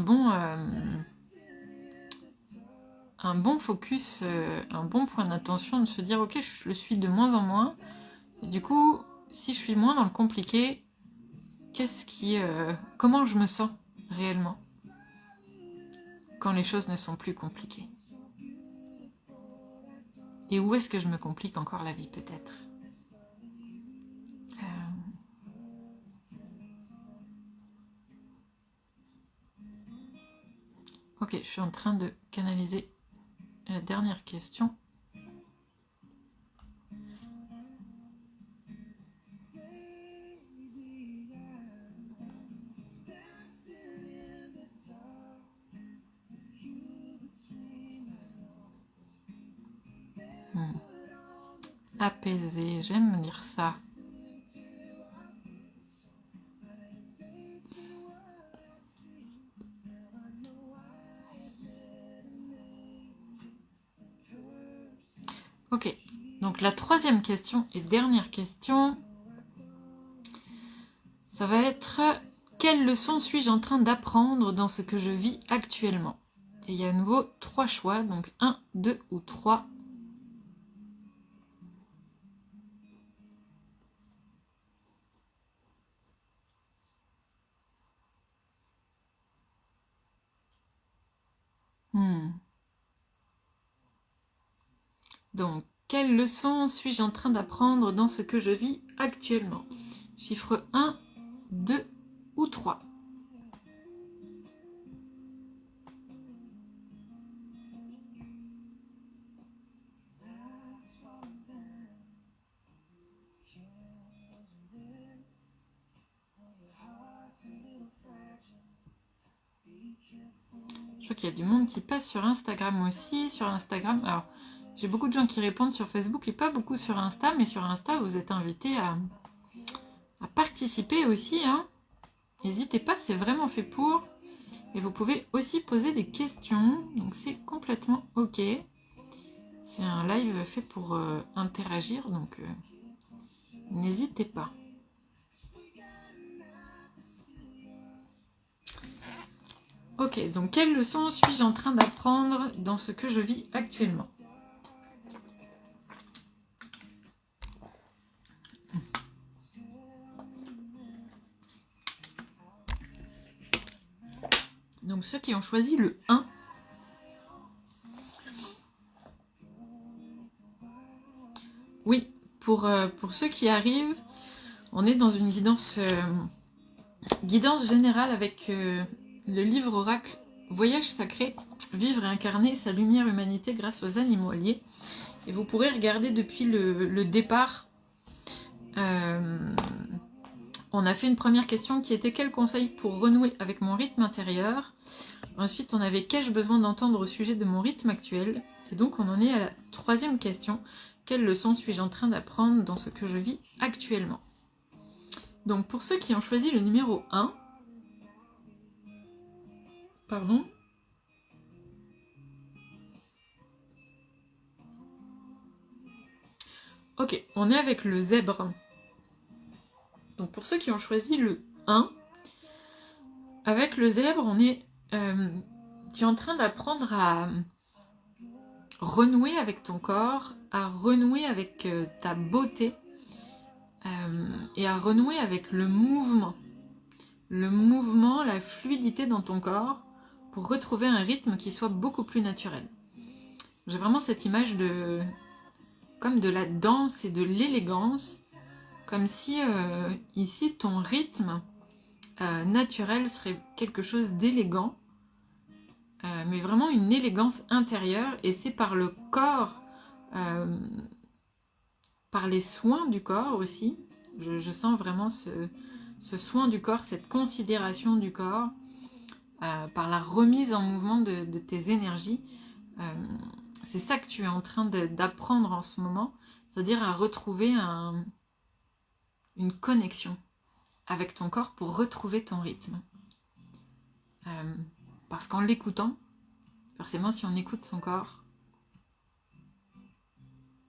bon focus, un bon point d'attention de se dire ok, je le suis de moins en moins. Et du coup, si je suis moins dans le compliqué, comment je me sens réellement quand les choses ne sont plus compliquées? Et où est-ce que je me complique encore la vie peut-être? Ok, je suis en train de canaliser la dernière question. Apaisé, j'aime lire ça. Ok, donc la troisième question et dernière question, ça va être quelle leçon suis-je en train d'apprendre dans ce que je vis actuellement? Et il y a à nouveau 3 choix, donc 1, 2 ou 3. Donc, quelle leçon suis-je en train d'apprendre dans ce que je vis actuellement? Chiffre 1, 2 ou 3. Je vois qu'il y a du monde qui passe sur Instagram aussi. Sur Instagram, alors j'ai beaucoup de gens qui répondent sur Facebook et pas beaucoup sur Insta, mais sur Insta, vous êtes invités à participer aussi. N'hésitez pas, c'est vraiment fait pour. Et vous pouvez aussi poser des questions, donc c'est complètement ok. C'est un live fait pour interagir, donc n'hésitez pas. Ok, donc quelle leçon suis-je en train d'apprendre dans ce que je vis actuellement? Donc ceux qui ont choisi le 1, oui, pour ceux qui arrivent, on est dans une guidance générale avec le livre oracle Voyage sacré, vivre et incarner sa lumière humanité grâce aux animaux alliés. Et vous pourrez regarder depuis le départ. On a fait une première question qui était quel conseil pour renouer avec mon rythme intérieur. Ensuite, on avait qu'ai-je besoin d'entendre au sujet de mon rythme actuel. Et donc, on en est à la troisième question. Quelle leçon suis-je en train d'apprendre dans ce que je vis actuellement? Donc, pour ceux qui ont choisi le numéro 1, pardon. Ok, on est avec le zèbre. Donc, pour ceux qui ont choisi le 1, avec le zèbre, on est... tu es en train d'apprendre à renouer avec ton corps, à renouer avec ta beauté et à renouer avec le mouvement, la fluidité dans ton corps pour retrouver un rythme qui soit beaucoup plus naturel. J'ai vraiment cette image comme de la danse et de l'élégance, comme si ici ton rythme naturel serait quelque chose d'élégant, mais vraiment une élégance intérieure, et c'est par le corps, par les soins du corps aussi. Je sens vraiment ce soin du corps, cette considération du corps, par la remise en mouvement de tes énergies. C'est ça que tu es en train d'apprendre en ce moment, c'est-à-dire à retrouver une connexion avec ton corps pour retrouver ton rythme. Parce qu'en l'écoutant, forcément si on écoute son corps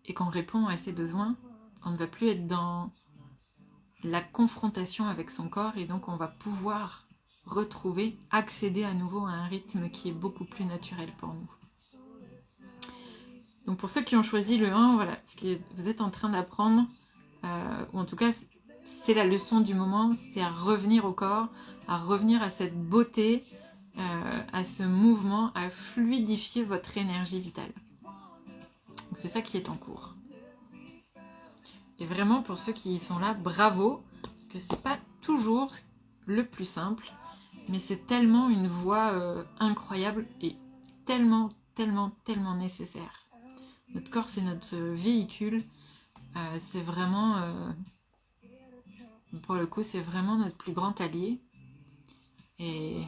et qu'on répond à ses besoins, on ne va plus être dans la confrontation avec son corps, et donc on va pouvoir retrouver, accéder à nouveau à un rythme qui est beaucoup plus naturel pour nous. Donc pour ceux qui ont choisi le 1, voilà, ce que vous êtes en train d'apprendre, ou en tout cas c'est la leçon du moment, c'est à revenir au corps, à revenir à cette beauté, à ce mouvement, à fluidifier votre énergie vitale. Donc c'est ça qui est en cours. Et vraiment pour ceux qui sont là, bravo, parce que c'est pas toujours le plus simple, mais c'est tellement une voie incroyable et tellement, tellement, tellement nécessaire. Notre corps, c'est notre véhicule, c'est vraiment, pour le coup, c'est vraiment notre plus grand allié. Et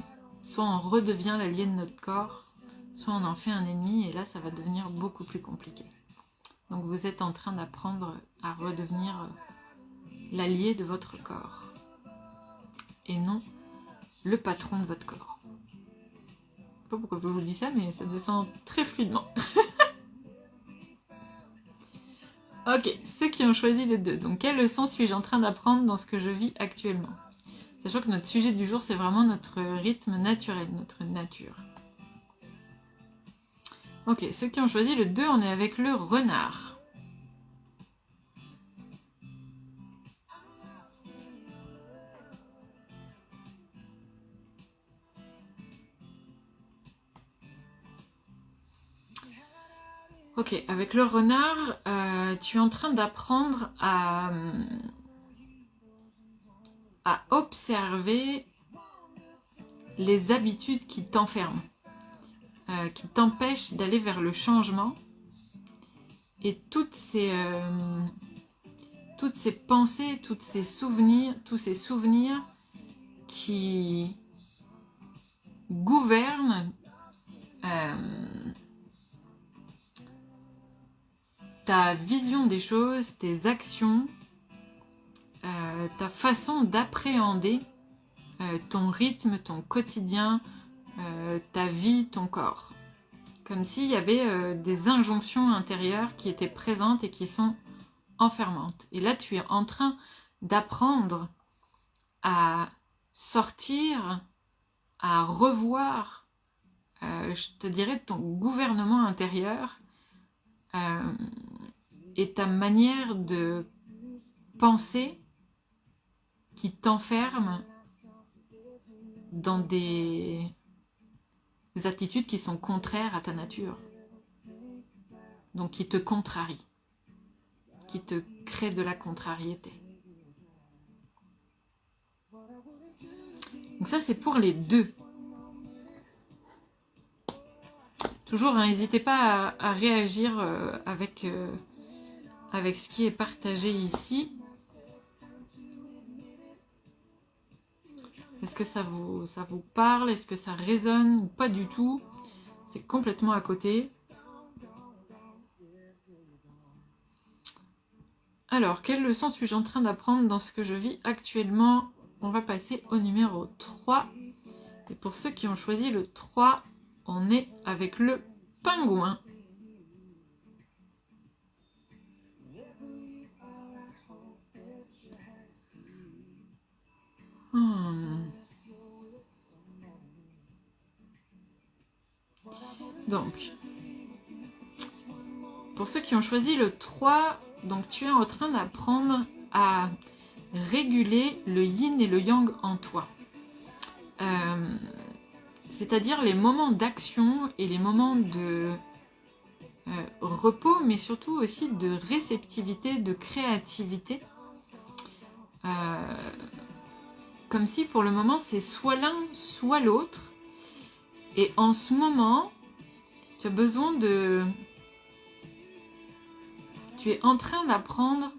soit on redevient l'allié de notre corps, soit on en fait un ennemi, et là, ça va devenir beaucoup plus compliqué. Donc vous êtes en train d'apprendre à redevenir l'allié de votre corps, et non le patron de votre corps. Je sais pas pourquoi je vous dis ça, mais ça descend très fluidement. Ok, ceux qui ont choisi les 2. Donc, quelle leçon suis-je en train d'apprendre dans ce que je vis actuellement? Sachant que notre sujet du jour, c'est vraiment notre rythme naturel, notre nature. Ok, ceux qui ont choisi le 2, on est avec le renard. Ok, avec le renard, tu es en train d'apprendre à observer les habitudes qui t'enferment, qui t'empêchent d'aller vers le changement, et toutes ces pensées, tous ces souvenirs qui gouvernent ta vision des choses, tes actions, ta façon d'appréhender ton rythme, ton quotidien, ta vie, ton corps. Comme s'il y avait des injonctions intérieures qui étaient présentes et qui sont enfermantes. Et là, tu es en train d'apprendre à sortir, à revoir, je te dirais, ton gouvernement intérieur, et ta manière de penser qui t'enferme dans des attitudes qui sont contraires à ta nature, donc qui te contrarient, qui te créent de la contrariété. Donc ça, c'est pour les 2. Toujours, n'hésitez pas à réagir avec ce qui est partagé ici. Est-ce que ça vous parle? Est-ce que ça résonne ou pas du tout? C'est complètement à côté. Alors, quelle leçon suis-je en train d'apprendre dans ce que je vis actuellement? On va passer au numéro 3. Et pour ceux qui ont choisi le 3, on est avec le pingouin. Donc, pour ceux qui ont choisi le 3, donc tu es en train d'apprendre à réguler le yin et le yang en toi. c'est-à-dire les moments d'action et les moments de repos, mais surtout aussi de réceptivité, de créativité. Comme si pour le moment c'est soit l'un, soit l'autre. Et en ce moment, tu as besoin de... Tu es en train d'apprendre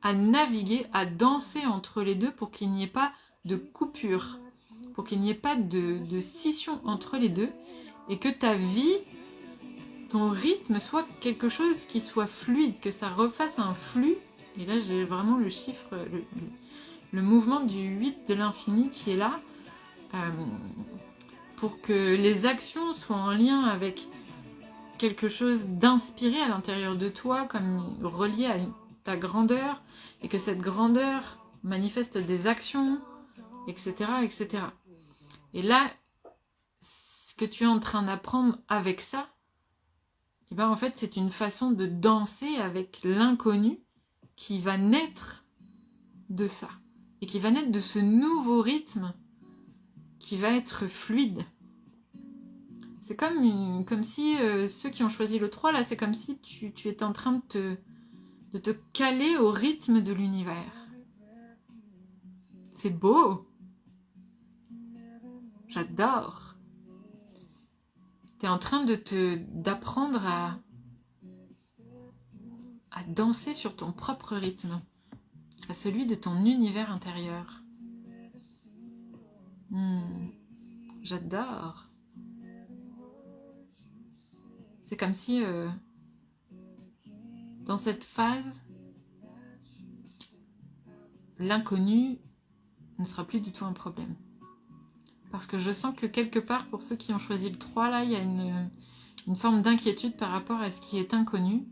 à naviguer, à danser entre les deux pour qu'il n'y ait pas de coupure, pour qu'il n'y ait pas de scission entre les deux, et que ta vie, ton rythme soit quelque chose qui soit fluide, que ça refasse un flux. Et là, j'ai vraiment le chiffre, le mouvement du 8 de l'infini qui est là, pour que les actions soient en lien avec quelque chose d'inspiré à l'intérieur de toi, comme relié à ta grandeur, et que cette grandeur manifeste des actions, etc., etc. Et là, ce que tu es en train d'apprendre avec ça, et ben en fait, c'est une façon de danser avec l'inconnu qui va naître de ça, et qui va naître de ce nouveau rythme qui va être fluide. C'est comme si ceux qui ont choisi le 3, là, c'est comme si tu étais en train de te caler au rythme de l'univers. C'est beau. J'adore. Tu es en train d'apprendre à danser sur ton propre rythme, à celui de ton univers intérieur. J'adore. C'est comme si dans cette phase, l'inconnu ne sera plus du tout un problème. Parce que je sens que quelque part, pour ceux qui ont choisi le 3, là, il y a une forme d'inquiétude par rapport à ce qui est inconnu.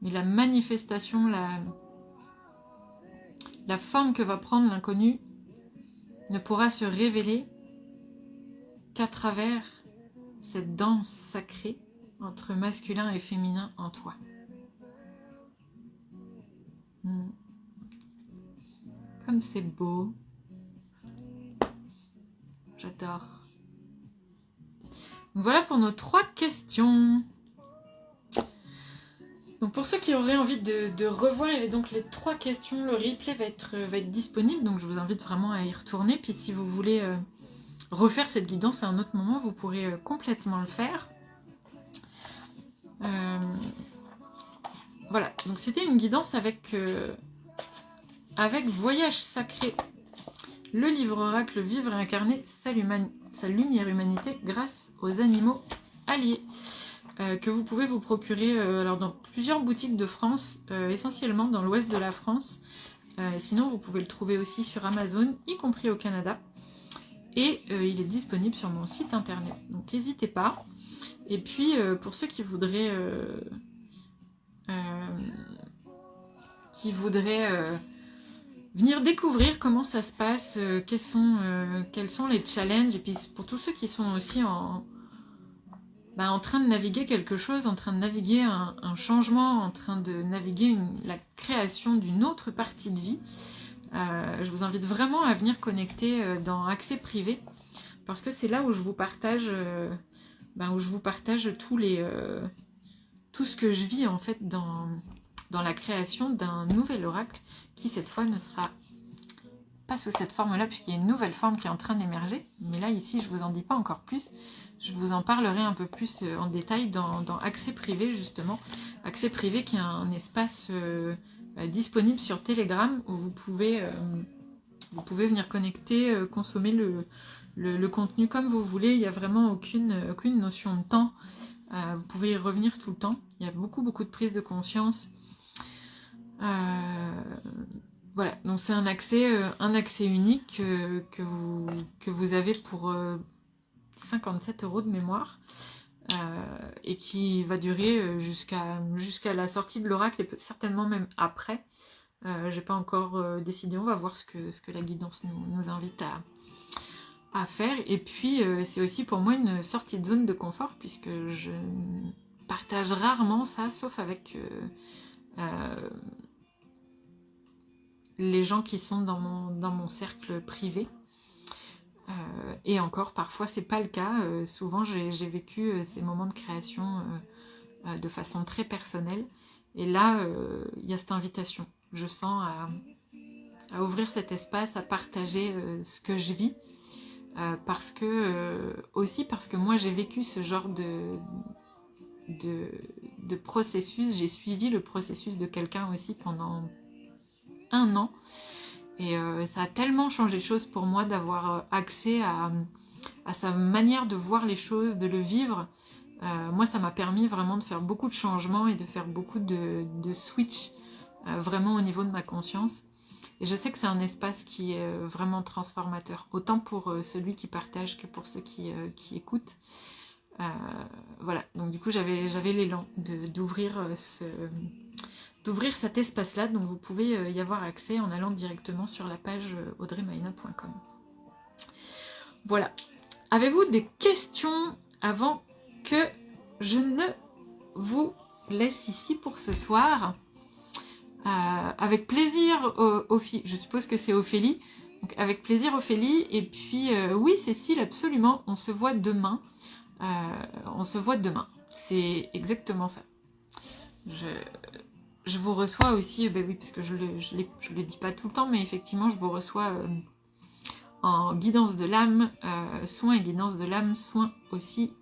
Mais la manifestation, la forme que va prendre l'inconnu ne pourra se révéler qu'à travers cette danse sacrée entre masculin et féminin en toi. Comme c'est beau. J'adore. Voilà pour nos 3 questions. Donc pour ceux qui auraient envie de revoir, il y avait donc les 3 questions. Le replay va être disponible, donc je vous invite vraiment à y retourner. Puis si vous voulez refaire cette guidance à un autre moment, vous pourrez complètement le faire. Voilà, donc c'était une guidance avec Voyage Sacré, le livre oracle Vivre et incarner sa lumière humanité grâce aux animaux alliés, que vous pouvez vous procurer alors dans plusieurs boutiques de France, essentiellement dans l'ouest de la France. Sinon, vous pouvez le trouver aussi sur Amazon, y compris au Canada. Et il est disponible sur mon site internet. Donc n'hésitez pas. Et puis, pour ceux qui voudraient venir découvrir comment ça se passe, quels sont les challenges, et puis pour tous ceux qui sont aussi en train de naviguer quelque chose, en train de naviguer un changement, en train de naviguer la création d'une autre partie de vie, je vous invite vraiment à venir connecter dans Accès Privé, parce que c'est là où je vous partage, tout ce que je vis en fait dans la création d'un nouvel oracle qui cette fois ne sera pas sous cette forme-là, puisqu'il y a une nouvelle forme qui est en train d'émerger. Mais là, ici, je ne vous en dis pas encore plus. Je vous en parlerai un peu plus en détail dans Accès Privé, justement. Accès Privé qui est un espace disponible sur Telegram où vous pouvez venir connecter, consommer le contenu comme vous voulez. Il n'y a vraiment aucune notion de temps. Vous pouvez y revenir tout le temps. Il y a beaucoup de prise de conscience. Voilà, donc c'est un accès unique que vous avez pour 57 € de mémoire, et qui va durer jusqu'à la sortie de l'oracle, et certainement même après. J'ai pas encore décidé, on va voir ce que la guidance nous invite à faire. Et puis c'est aussi pour moi une sortie de zone de confort, puisque je partage rarement ça, sauf avec les gens qui sont dans mon cercle privé. Et encore, parfois, c'est pas le cas. Souvent, j'ai vécu ces moments de création de façon très personnelle. Et là, il y a cette invitation. Je sens à ouvrir cet espace, à partager ce que je vis. Aussi parce que moi, j'ai vécu ce genre de processus. J'ai suivi le processus de quelqu'un aussi pendant 1 an. Et ça a tellement changé de choses pour moi d'avoir accès à sa manière de voir les choses, de le vivre. Moi, ça m'a permis vraiment de faire beaucoup de changements et de faire beaucoup de switch vraiment au niveau de ma conscience. Et je sais que c'est un espace qui est vraiment transformateur, autant pour celui qui partage que pour ceux qui écoutent. Voilà, donc du coup j'avais l'élan d'ouvrir cet espace-là, donc vous pouvez y avoir accès en allant directement sur la page audreymaina.com. Voilà. Avez-vous des questions avant que je ne vous laisse ici pour ce soir? Avec plaisir, Ophélie. Je suppose que c'est Ophélie. Donc, avec plaisir, Ophélie. Et puis, oui, Cécile, absolument. On se voit demain. C'est exactement ça. Je vous reçois aussi, ben oui, parce que je le dis pas tout le temps, mais effectivement, je vous reçois en guidance de l'âme, soins et guidance de l'âme, soins aussi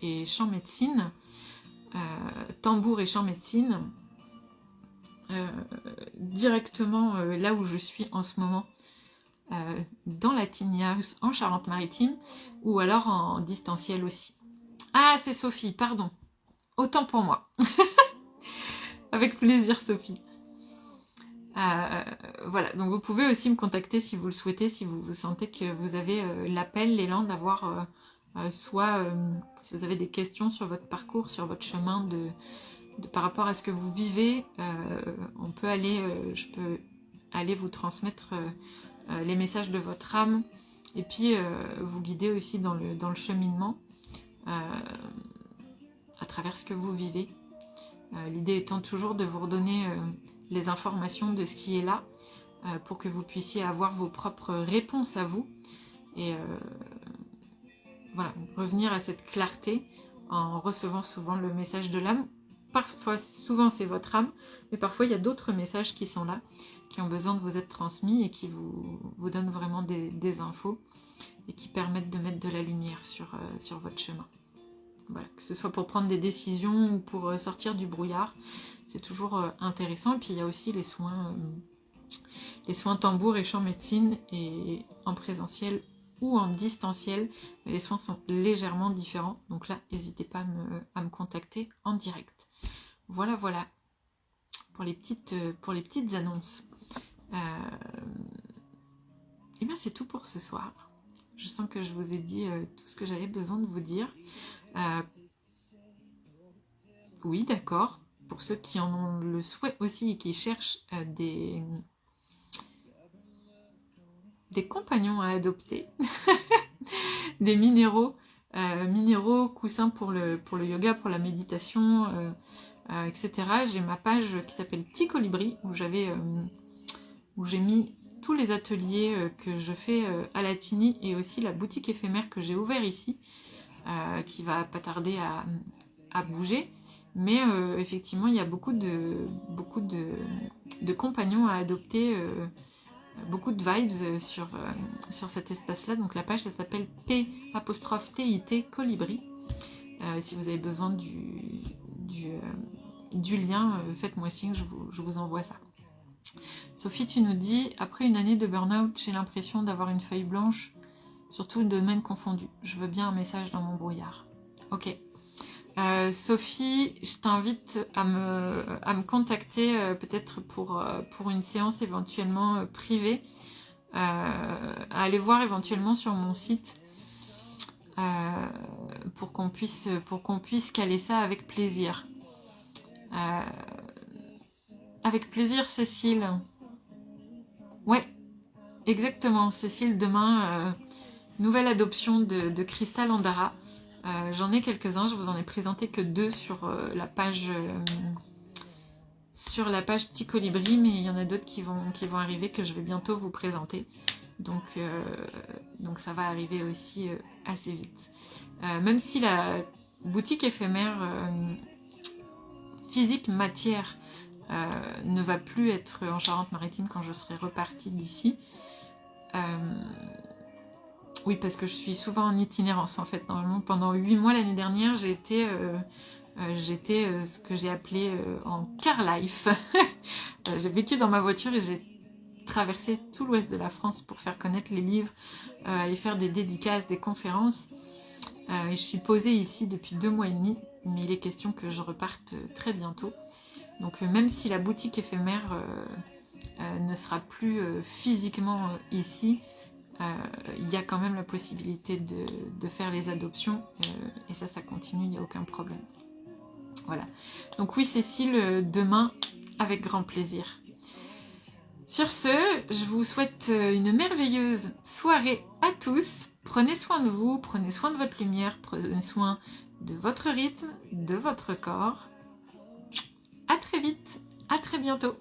et chant médecine, tambour et chant médecine. Directement là où je suis en ce moment, dans la Tiny House en Charente-Maritime, ou alors en distanciel aussi. Ah, c'est Sophie, pardon. Autant pour moi. Avec plaisir, Sophie. Voilà, donc vous pouvez aussi me contacter si vous le souhaitez, si vous sentez que vous avez l'appel, l'élan d'avoir soit, si vous avez des questions sur votre parcours, sur votre chemin par rapport à ce que vous vivez, on peut aller, je peux aller vous transmettre les messages de votre âme et puis vous guider aussi dans le cheminement à travers ce que vous vivez. L'idée étant toujours de vous redonner les informations de ce qui est là pour que vous puissiez avoir vos propres réponses à vous et voilà, revenir à cette clarté en recevant souvent le message de l'âme. Parfois, souvent c'est votre âme, mais parfois il y a d'autres messages qui sont là, qui ont besoin de vous être transmis et qui vous donnent vraiment des infos et qui permettent de mettre de la lumière sur votre chemin. Voilà, que ce soit pour prendre des décisions ou pour sortir du brouillard, c'est toujours intéressant. Et puis il y a aussi les soins tambour et chant médecine et en présentiel ou en distanciel, mais les soins sont légèrement différents. Donc là, n'hésitez pas à me contacter en direct. Voilà, voilà, pour les petites annonces. Et bien c'est tout pour ce soir. Je sens que je vous ai dit tout ce que j'avais besoin de vous dire. Oui, d'accord. Pour ceux qui en ont le souhait aussi et qui cherchent des compagnons à adopter, des minéraux, coussins pour le yoga, pour la méditation, etc. J'ai ma page qui s'appelle Petit Colibri où j'ai mis tous les ateliers que je fais à la Tiny et aussi la boutique éphémère que j'ai ouvert ici, qui va pas tarder à bouger. Mais effectivement, il y a beaucoup de compagnons à adopter, beaucoup de vibes sur cet espace-là. Donc la page, ça s'appelle P''TIT Colibri. Si vous avez besoin du lien, faites-moi signe, je vous envoie ça. Sophie, tu nous dis, après une année de burn-out, j'ai l'impression d'avoir une feuille blanche sur tout le domaine confondu. Je veux bien un message dans mon brouillard. Ok. Sophie, je t'invite à me contacter peut-être pour une séance éventuellement privée, à aller voir éventuellement sur mon site pour qu'on puisse caler ça avec plaisir. Avec plaisir, Cécile. Ouais, exactement, Cécile, demain, nouvelle adoption de Cristal Andara. J'en ai quelques-uns, je vous en ai présenté que 2 sur la page Petit Colibri, mais il y en a d'autres qui vont arriver que je vais bientôt vous présenter. Donc ça va arriver aussi assez vite. Même si la boutique éphémère physique matière ne va plus être en Charente-Maritime quand je serai repartie d'ici. Oui, parce que je suis souvent en itinérance en fait. Normalement, pendant 8 mois l'année dernière, j'étais ce que j'ai appelé en car life. J'ai vécu dans ma voiture et j'ai traversé tout l'ouest de la France pour faire connaître les livres, aller faire des dédicaces, des conférences. Et je suis posée ici depuis 2 mois et demi, mais il est question que je reparte très bientôt. Donc même si la boutique éphémère ne sera plus physiquement ici, il y a quand même la possibilité de faire les adoptions et ça continue, il n'y a aucun problème. Voilà. Donc oui Cécile, demain avec grand plaisir. Sur ce, je vous souhaite une merveilleuse soirée à tous. Prenez soin de vous, prenez soin de votre lumière, prenez soin de votre rythme, de votre corps. À très vite, à très bientôt.